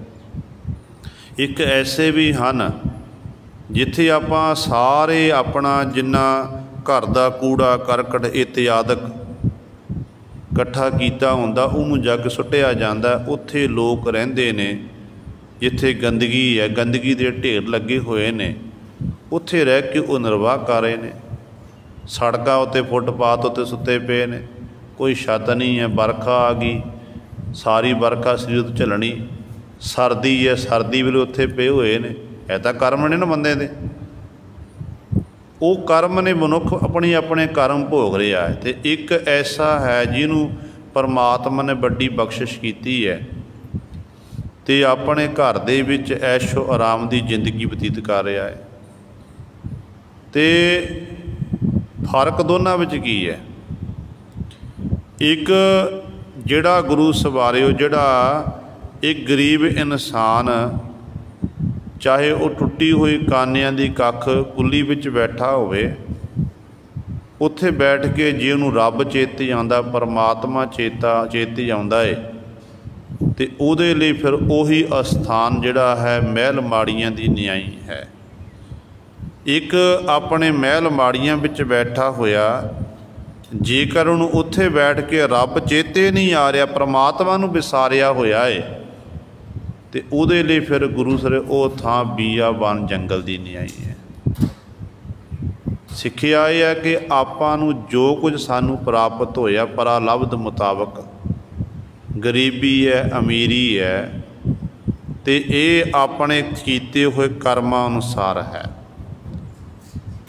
ਇੱਕ ਐਸੇ ਵੀ ਹਨ ਜਿੱਥੇ ਆਪਾਂ ਸਾਰੇ ਆਪਣਾ ਜਿੰਨਾ ਘਰ ਦਾ ਕੂੜਾ ਕਰਕਟ ਇਤਿਆਦਿਕ ਇਕੱਠਾ ਕੀਤਾ ਹੁੰਦਾ ਉਹਨੂੰ ਜੱਗ ਸੁੱਟਿਆ ਜਾਂਦਾ। ਉੱਥੇ ਲੋਕ ਰਹਿੰਦੇ ਨੇ ਜਿੱਥੇ ਗੰਦਗੀ ਹੈ, ਗੰਦਗੀ ਦੇ ਢੇਰ ਲੱਗੇ ਹੋਏ ਨੇ, ਉੱਥੇ ਰਹਿ ਕੇ ਉਹ ਨਿਰਵਾਹ ਕਰ ਰਹੇ ਨੇ। ਸੜਕਾਂ ਉੱਤੇ, ਫੁੱਟਪਾਥ ਉੱਤੇ ਸੁੱਤੇ ਪਏ ਨੇ, ਕੋਈ ਛੱਤ ਨਹੀਂ ਹੈ। ਵਰਖਾ ਆ ਗਈ, ਸਾਰੀ ਵਰਖਾ ਸਰੀਰ ਉੱਤੇ ਝੱਲਣੀ, ਸਰਦੀ ਹੈ, ਸਰਦੀ ਵੇਲੇ ਉੱਥੇ ਪਏ ਹੋਏ ਨੇ। ਇਹ ਤਾਂ ਕਰਮ ਨੇ ਨਾ ਬੰਦੇ ਦੇ, ਉਹ ਕਰਮ ਨੇ, ਮਨੁੱਖ ਆਪਣੇ ਕਰਮ ਭੋਗ ਰਿਹਾ ਹੈ। ਅਤੇ ਇੱਕ ਐਸਾ ਹੈ ਜਿਹਨੂੰ ਪਰਮਾਤਮਾ ਨੇ ਵੱਡੀ ਬਖਸ਼ਿਸ਼ ਕੀਤੀ ਹੈ ਅਤੇ ਆਪਣੇ ਘਰ ਦੇ ਵਿੱਚ ਐਸ਼ੋ ਆਰਾਮ ਦੀ ਜ਼ਿੰਦਗੀ ਬਤੀਤ ਕਰ ਰਿਹਾ ਹੈ। ਅਤੇ ਫਰਕ ਦੋਨਾਂ ਵਿੱਚ ਕੀ ਹੈ? ਇੱਕ ਜਿਹੜਾ ਗੁਰੂ ਸਵਾਰਿਓ, ਜਿਹੜਾ ਇੱਕ ਗਰੀਬ ਇਨਸਾਨ, ਚਾਹੇ ਉਹ ਟੁੱਟੀ ਹੋਈ ਕਾਨਿਆਂ ਦੀ ਕੱਖ ਕੁੱਲੀ ਵਿੱਚ ਬੈਠਾ ਹੋਵੇ, ਉੱਥੇ ਬੈਠ ਕੇ ਜੇ ਉਹਨੂੰ ਰੱਬ ਚੇਤੇ ਆਉਂਦਾ, ਪਰਮਾਤਮਾ ਚੇਤੇ ਆਉਂਦਾ ਏ, ਅਤੇ ਉਹਦੇ ਲਈ ਫਿਰ ਉਹੀ ਅਸਥਾਨ ਜਿਹੜਾ ਹੈ ਮਹਿਲ ਮਾੜੀਆਂ ਦੀ ਨਿਆਈ ਹੈ। ਇੱਕ ਆਪਣੇ ਮਹਿਲ ਮਾੜੀਆਂ ਵਿੱਚ ਬੈਠਾ ਹੋਇਆ, ਜੇਕਰ ਉਹਨੂੰ ਉੱਥੇ ਬੈਠ ਕੇ ਰੱਬ ਚੇਤੇ ਨਹੀਂ ਆ ਰਿਹਾ, ਪਰਮਾਤਮਾ ਨੂੰ ਵਿਸਾਰਿਆ ਹੋਇਆ ਏ, ਅਤੇ ਉਹਦੇ ਲਈ ਫਿਰ ਗੁਰੂ ਸਰ ਉਹ ਥਾਂ ਬੀਆਬਾਨ ਜੰਗਲ ਦੀ ਨਿਆਈ ਹੈ। ਸਿੱਖਿਆ ਇਹ ਹੈ ਕਿ ਆਪਾਂ ਨੂੰ ਜੋ ਕੁਝ ਸਾਨੂੰ ਪ੍ਰਾਪਤ ਹੋਇਆ ਪਰਾਲਬਧ ਮੁਤਾਬਕ, ਗਰੀਬੀ ਹੈ, ਅਮੀਰੀ ਹੈ, ਅਤੇ ਇਹ ਆਪਣੇ ਕੀਤੇ ਹੋਏ ਕਰਮਾਂ ਅਨੁਸਾਰ ਹੈ।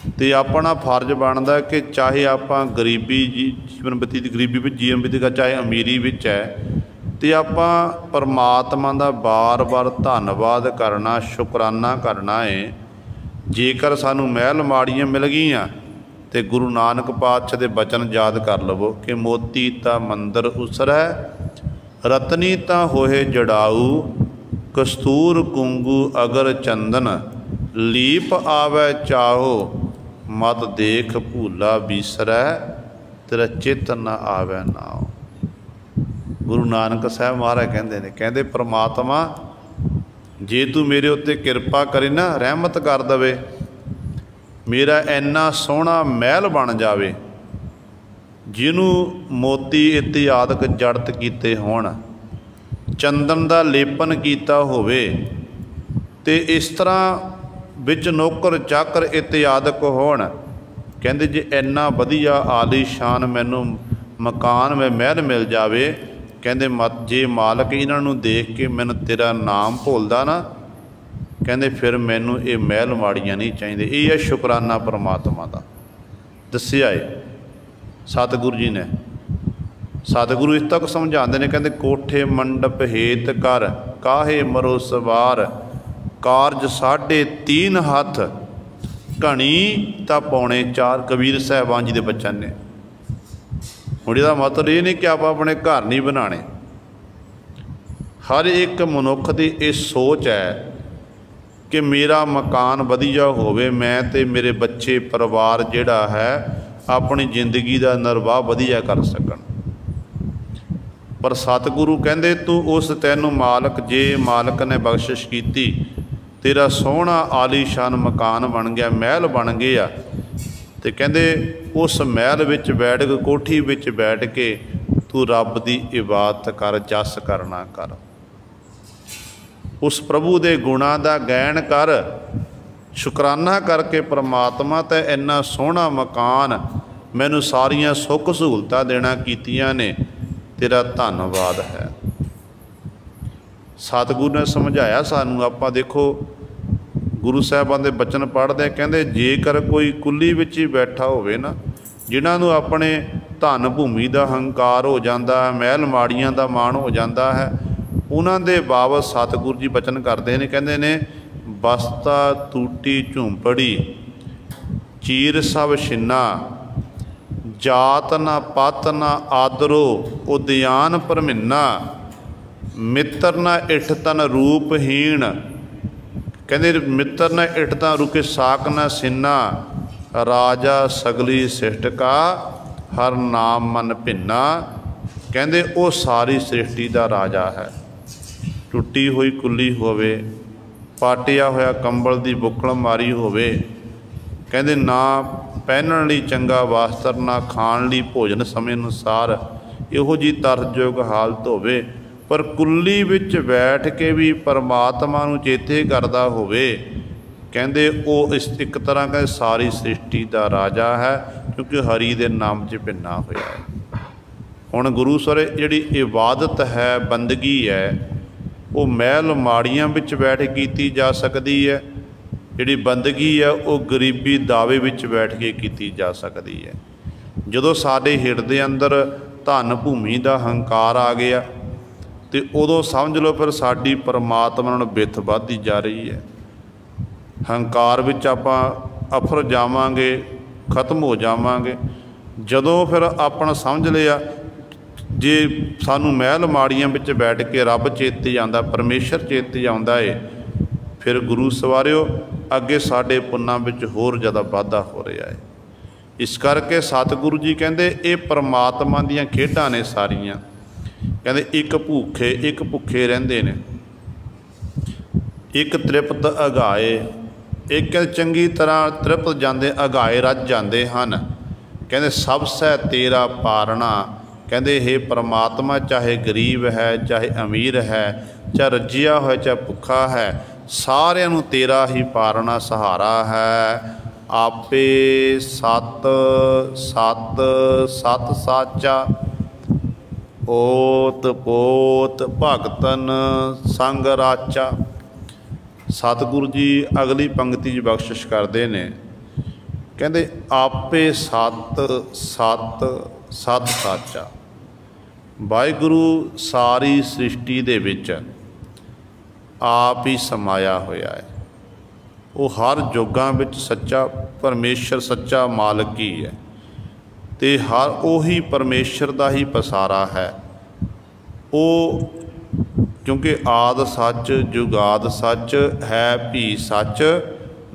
ਅਤੇ ਆਪਣਾ ਫਰਜ਼ ਬਣਦਾ ਕਿ ਚਾਹੇ ਆਪਾਂ ਗਰੀਬੀ ਜੀਵਨ ਬਤੀਤ, ਗਰੀਬੀ ਵਿੱਚ ਜੀਵਨ ਬਤੀਤ, ਚਾਹੇ ਅਮੀਰੀ ਵਿੱਚ ਹੈ, ਅਤੇ ਆਪਾਂ ਪਰਮਾਤਮਾ ਦਾ ਵਾਰ-ਵਾਰ ਧੰਨਵਾਦ ਕਰਨਾ, ਸ਼ੁਕਰਾਨਾ ਕਰਨਾ ਹੈ। ਜੇਕਰ ਸਾਨੂੰ ਮਹਿਲ ਮਾੜੀਆਂ ਮਿਲ ਗਈਆਂ ਅਤੇ ਗੁਰੂ ਨਾਨਕ ਪਾਤਸ਼ਾਹ ਦੇ ਬਚਨ ਯਾਦ ਕਰ ਲਵੋ ਕਿ ਮੋਤੀ ਤਾਂ ਮੰਦਰ ਉਸਰੈ, ਰਤਨੀ ਤਾਂ ਹੋਏ ਜੜਾਊ, कस्तूर कुंगू अगर चंदन, लीप आवे चाहो, मत देख भूला बीसरै, तेरा चित न आवे नाओ। गुरु नानक साहब महाराज कहते हैं, कहते परमात्मा जे तू मेरे उत्ते किरपा करी ना, रहमत कर दवे, मेरा इन्ना सोहना महल बन जावे, जिन्हों मोती इत्यादक जड़त कीते होण, चंदन का लेपन किया होवे, ते इस तरह विच नौकर चाकर इत्यादक होण। कहते जे इन्ना वधिया आलीशान मैनू मकान में महल मिल जावे, कहते मत जे मालक इन्हां नूं देख के मैनू तेरा नाम भुलदा ना, कहते फिर मैनू ये महल माड़ियां नहीं चाहिए। ये है शुकराना परमात्मा का दस्सिया है सतगुरु जी ने। सतगुरु इस तक समझाते हैं, कहते कोठे मंडप हेत कर, काहे मरो सवार, कारज 3.5 हथ, घनी तां 4.25। कबीर साहिबान जी के बचन ने। हुण इहदा मतलब ये नहीं कि आप अपने घर नहीं बनाने। हर एक मनुख की ये सोच है कि मेरा मकान वधिया होवे, मैं ते मेरे बच्चे परिवार जिहड़ा है अपनी जिंदगी का निर्वाह वधिया कर सकन। पर सतगुरु कहते तू उस तैनू मालक, जे मालक ने बख्शिश की, तेरा सोहना आलीशान मकान बन गया, महल बन गया, तो कहते उस महल विच बैठ के, कोठी विच बैठ के तू रब की इबादत कर, जस करना कर, उस प्रभु के गुणों का गायन कर, शुकराना करके परमात्मा ते इन्ना सोहना मकान मैनू सारियां सुख सहूलतां देना कीतियां ने, तेरा धन्नवाद है। सतगुरु ने समझाया सानू। आपां देखो गुरु साहिबान दे बचन पढ़दे, कहंदे जेकर कोई कुली विच ही बैठा होवे ना, जिन्हां नूं अपने धन भूमि का हंकार हो जाता है, महल माड़ियां का माण हो जाता है, उन्हां दे बाबत सतगुरु जी बचन करते हैं, कहंदे ने बसता टूटी झूंपड़ी, चीर सब छिन्ना, जात ना पत ना आदरो, उद्यान परमिन्ना, मित्र ना इठ तन रूपहीन। कहते मित्र ना इठ तन रुके साक ना सिन्ना, राजा सगली सृष्ट का हर नाम मन भिन्ना। कहते वो सारी सृष्टि का राजा है। टुटी हुई कुली होवे, पाटिया होया कंबल की बुकल मारी होवे, कहते ना पहनण लई चंगा वास्त्र, ना खाण लई भोजन समय अनुसार, इहो जी तरसयोग हालत होवे, पर कुल्ली विच बैठ के भी परमात्मा नूं चेते करदा होवे, कहते वो इस एक तरह का सारी सृष्टि का राजा है, क्योंकि हरि दे नाम च भिन्ना होया है। हुण गुरु सर जिहड़ी इबादत है, बंदगी है, वो महल माड़ियां विच बैठ कीती जा सकदी है, जिहड़ी बंदगी है वो गरीबी दावे विच बैठ के की जा सकती है। जदों साडे हिरदे अंदर धन भूमि का हंकार आ गया, तो उदों समझ लो फिर साडी परमात्मा नाल बिथ वधदी जा रही है। हंकार विच आपां अफर जावांगे, खत्म हो जावांगे। जदों फिर अपना समझ लिया जे सानू महल माड़ियां विच बैठ के रब चेते आंदा, परमेश्वर चेते आउंदा है, फिर गुरु सवारियो अगे साडे पुन्नां विच होर ज़्यादा वाधा हो रहा है। इस करके सतगुरु जी कहंदे ये परमात्मा दीयां खेडां ने सारियां। कहंदे एक भुखे रहिंदे ने, एक तृप्त अघाए, एक चंगी तरह तृप्त जाते अघाए रज जाते हैं। कहंदे सब सै तेरा पारना। कहंदे हे परमात्मा चाहे गरीब है, चाहे अमीर है, चाहे रजिया हो, चाहे भुखा है, सारिਆਂ ਨੂੰ तेरा ही पारना सहारा है। आपे सत सत सत साचा, ओत पोत भगतन संग राचा। सतगुरु जी अगली पंक्ति बख्शिश करते हैं, कहते आपे सत सत सत साचा। वाहिगुरु सारी सृष्टि दे विच आप ही समाया होया है। वो हर युगां विच सच्चा परमेश्वर, सच्चा मालक ही है, ते हर उही परमेश्वर का ही पसारा है। वो क्योंकि आद सच जुगाद सच है भी सच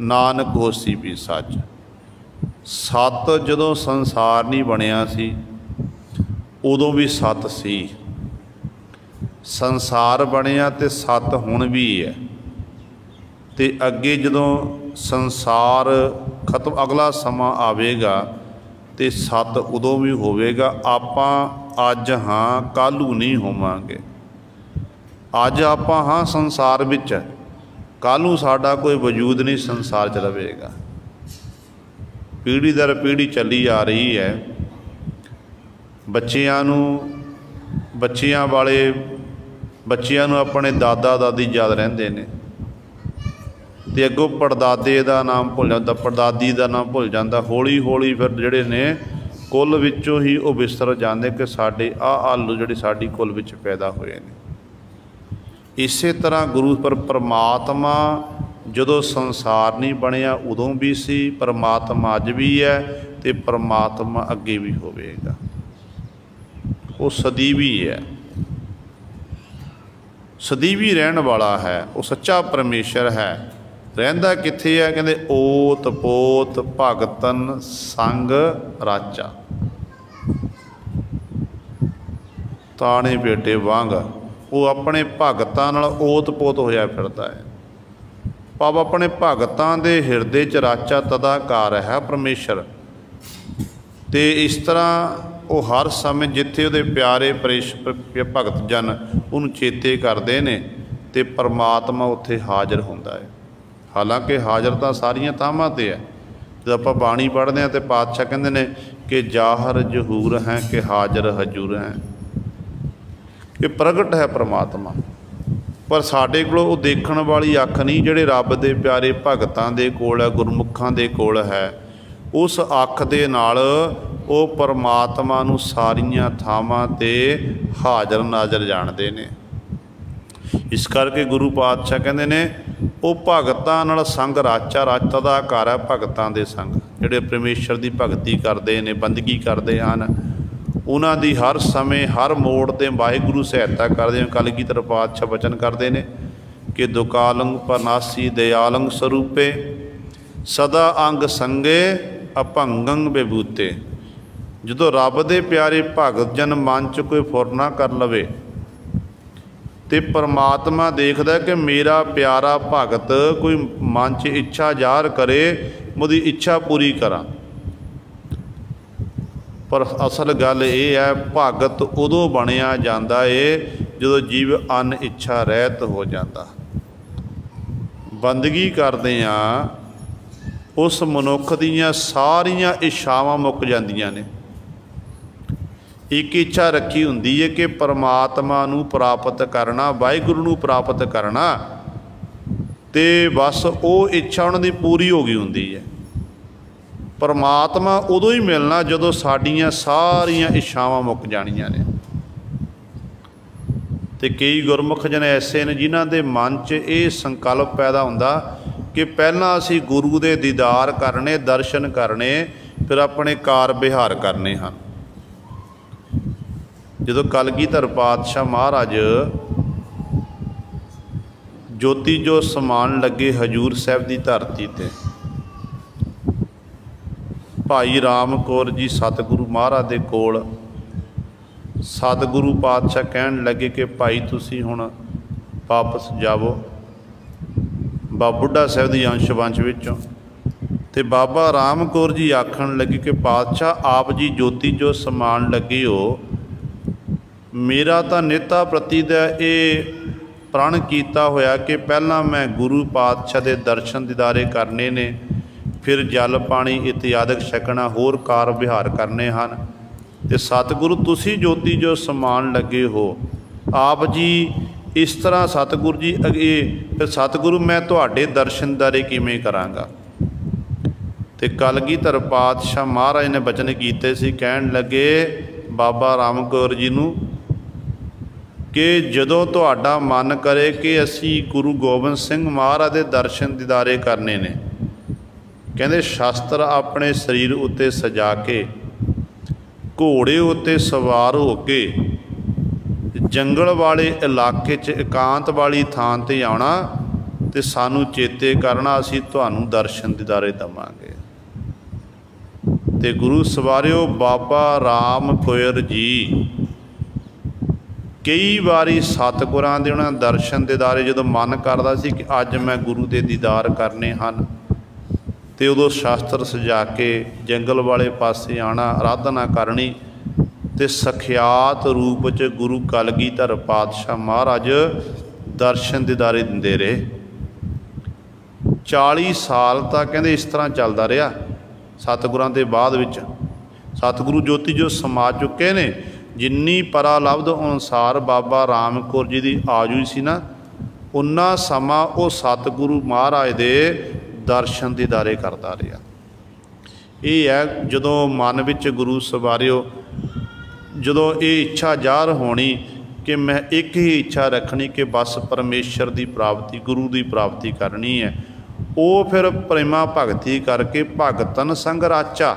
नानक होसी भी सच। सत जदों संसार नहीं बनिया सी उदों भी सत सी, संसार बनिया तो सत हुण भी है, तो अगे जदों संसार खत्म अगला समा आवेगा तो सत उदों भी होवेगा। आपां अज हाँ कालू नहीं होवांगे। अज आपां हाँ संसार विच, कालू साडा कोई वजूद नहीं संसार च रहेगा। पीढ़ी दर पीढ़ी चली आ रही है। बच्चियां नूं बच्चियां वाले बच्चियां नूं अपने दादा दादी याद रहिंदे ने, ते अगों पड़दादे दा नाम भुल जांदा, पड़दादी दा नाम भुल जांदा। हौली हौली फिर जिहड़े ने कुल विचों ही वो विसर जांदे कि साडे आलू जिहड़े साडी कुल विच पैदा होए ने। इसे तरह गुरु पर परमात्मा जदों संसार नहीं बनिया उदों भी सी, परमात्मा अज भी है तो परमात्मा अगे भी होवेगा। वो सदीवी है, सदीवी रहन वाला है, वो सच्चा परमेश्वर है। रहिंदा कित्थे है? कहंदे ओत पोत भगतन संग राचा, ताने बेटे वांग वो अपने भगतां नाल ओत पोत होया फिरदा है। भाव अपने भगतां दे हिरदे च राचा तदाकार है परमेश्वर। तो इस तरह वो हर समय जिथे उहदे प्यारे भगत जन उन्हूं चेते करते हैं तो परमात्मा उत्थे हाज़र हुंदा है। हालांकि हाज़र तो सारियां थावां ते है। जब आपां बाणी पढ़ते हैं तो पातशाह कहते हैं कि जाहर जहूर हैं कि हाज़र हजूर हैं, कि प्रगट है परमात्मा। पर साडे कोल वो देखण वाली अख नहीं जिहड़े रब दे प्यारे भगतां दे कोल है, गुरमुखां दे कोल है। उस अख दे नाल वो परमात्मा नूं सारियां थावां ते हाज़र नाज़र जाणदे ने। इस करके गुरु पातशाह कहंदे ने वो भगतां नाल संग राचा, राचा दा आकार है भगतां दे संग, जिहड़े परमेश्वर की भगती करते हैं, बंदगी करते हैं, उन्हां दी हर समय हर मोड़ ते वाहिगुरू सहायता करते हैं। कलगीधर पातशाह वचन करते हैं कि दुकालंग परनासी दयालंग स्वरूपे सदा अंग संगे अभंगंग विभूते। जदों रब दे प्यारे भगत जन मन च कोई फुरना कर लवे तो परमात्मा देखदा कि मेरा प्यारा भगत कोई मन च इच्छा ज़ाहिर करे, मुझी इच्छा पूरी करा। पर असल गल ये है भगत उदों बनिया जाता है जदों जीव अन इच्छा रहत हो जाता। बंदगी करदे आ उस मनुख दीयां सारियां इच्छावां मुक जांदियां ने। एक इच्छा रखी हुंदी है कि परमात्मा नूं प्राप्त करना, वाहिगुरू नूं प्राप्त करना, ते बस वो इच्छा उन्हां दी पूरी हो गई हुंदी है। परमात्मा उदों ही मिलना जदों साडियां सारियां इच्छावां मुक जाणियां ने। ते कई गुरमुख जन ऐसे ने जिन्हां दे मन च ये संकल्प पैदा हुंदा कि पहलां असीं गुरु दे दीदार करने, दर्शन करने, फिर अपने कार विहार करने हैं। जदों कलगीधर पातशाह महाराज ज्योति जो समान लगे हजूर साहब की धरती ते, भाई राम कौर जी सतगुरु महाराज दे कोल सतगुरु पातशाह कहन लगे कि भाई तुसीं हुण वापस जावो बाबा बुढ़ा साहब की अंश वंश विचों। ते बाबा राम कौर जी आखन लगे कि पातशाह आप जी ज्योति जो समान लगे हो, मेरा तो निता प्रति दा ये प्रण किया होया कि पहला मैं गुरु पातशाह के दर्शन दीदारे करने ने, फिर जल पानी इत्यादि छकना, होर कार विहार करने हैं। तो सतगुरु तुसी ज्योति जो समान लगे हो, आप जी इस तरह सतगुरु जी अगे फिर सतगुरु मैं तुहाडे दर्शन दीदारे किवें करांगा। तो कलगीधर पातशाह महाराज ने बचन कीते सी, कहन लगे बाबा राम कौर जी नूं कि जदों तुहाडा मन करे कि असी गुरु गोबिंद सिंह महाराज के दर्शन दीदारे करने ने, कहंदे शास्त्र अपने शरीर उत्ते सजा के घोड़े उत्ते सवार हो के जंगल वाले इलाके च एकांत वाली थान ते आना ते सानू चेते करना, असीं तुहानू दर्शन दीदारे देवांगे। ते गुरु सवारियो बाबा राम कोयर जी कई बारी सतगुरां दे उन्हां दर्शन दीदारे जदों मन करदा सी कि अज मैं गुरु दे दीदार करने हन, ते उदों शास्त्र सजा के जंगल वाले पासे आना, आराधना करनी, ते सखियात रूप च गुरु कलगीधर पातशाह महाराज दर्शन दीदारे दिंदे रहे। 40 साल तक कहंदे इस तरह चलदा रहा। सतगुरां दे बाद विच सतगुरु ज्योति जो समा चुके ने, जिन्नी परा लब्ध अनुसार बाबा राम कौर जी की आजू सी ना, उन्ना समा वो सतगुरु महाराज दे दर्शन दीदारे करता रहा। ये है जदों मन विच गुरु सवारियो जदों ये इच्छा ज़ाहिर होनी कि मैं एक ही इच्छा रखनी कि बस परमेश्वर की प्राप्ति, गुरु की प्राप्ति करनी है, वो फिर प्रेमा भगती करके भगतन संग राचा,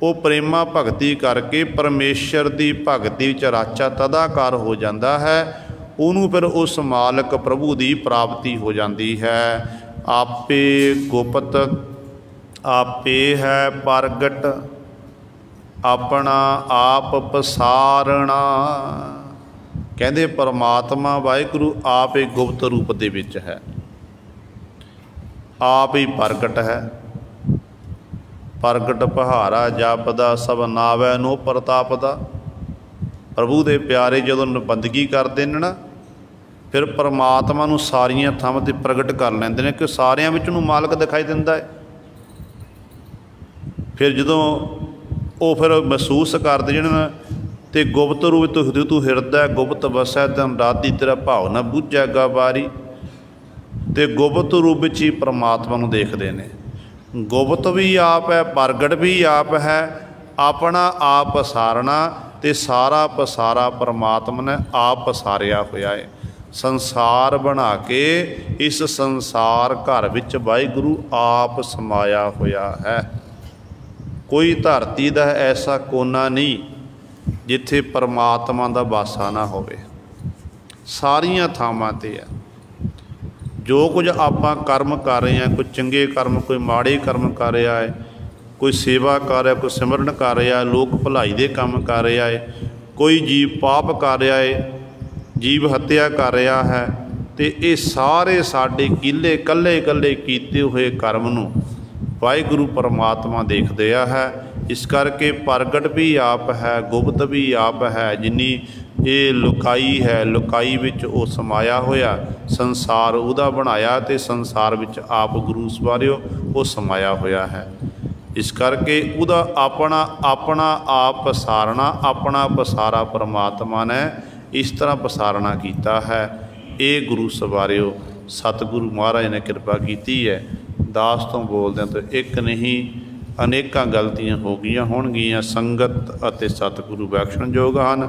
वो प्रेमा भगती करके परमेश्वर की भगती च राचा तदाकार हो जाता है। उन्होंने फिर उस मालक प्रभु की प्राप्ति हो जाती है। आपे गुप्त आपे है प्रगट, अपना आप पसारना। कहते परमात्मा वाहिगुरु आप एक गुप्त रूप दे विच है, आप ही प्रगट है। प्रगट पहारा जापदा सब नावै नो प्रताप दा। प्रभु दे प्यारे जदों बंदगी करते हैं ना, फिर परमात्मा नूं सारियां थावां ते प्रगट कर लैंदे ने कि सारियां विच नूं मालक दिखाई दिंदा है। फिर जदों वो फिर महसूस करते जिहड़े ते गुप्त रूप तू हिरदै गुप्त वसै तन राती तेरा भाव न बुझैगा बारी। ते गुप्त रूप विच ही परमात्मा नूं देखदे ने। गुप्त भी आप है, प्रगट भी आप है, अपना आप पसारना ते सारा पसारा परमात्मा ने आप पसारिया होया है। संसार बना के इस संसार घर विच वाहिगुरु आप समाया होया है। कोई धरती दा ऐसा कोना नहीं जिथे परमात्मा दा वासा ना होवे, सारियां थावां ते है। जो कुछ आपां कर्म कर रहे हैं, कोई चंगे कर्म कोई माड़े कर्म कर रहा है, कोई सेवा कर रहा है, कोई सिमरन कर रहा है, लोक भलाई दे काम कर रहा है, कोई जीव पाप कर रहा है, जीव हत्या कर रहा है, तो ये सारे साडे किले कल्ले कल्ले कीते हुए कर्म नूं वाहिगुरु परमात्मा देखदे है। इस करके प्रगट भी आप है, गुप्त भी आप है। जिन्नी ये लुकाई है, लुकाई विच वो समाया होया, संसार उहदा बनाया ते संसार विच आप गुरु सवारियो वो समाया होया है। इस करके उहदा अपना अपना आप पसारना, अपना पसारा परमात्मा ने इस तरह पसारना कीता है। ये गुरु सवारियो सतगुरु महाराज ने कृपा की है। दास तो बोलदे तो एक नहीं अनेकां गलतियां हो गईयां होणगीयां, संगत अते सतगुरु बख्शणयोग हन।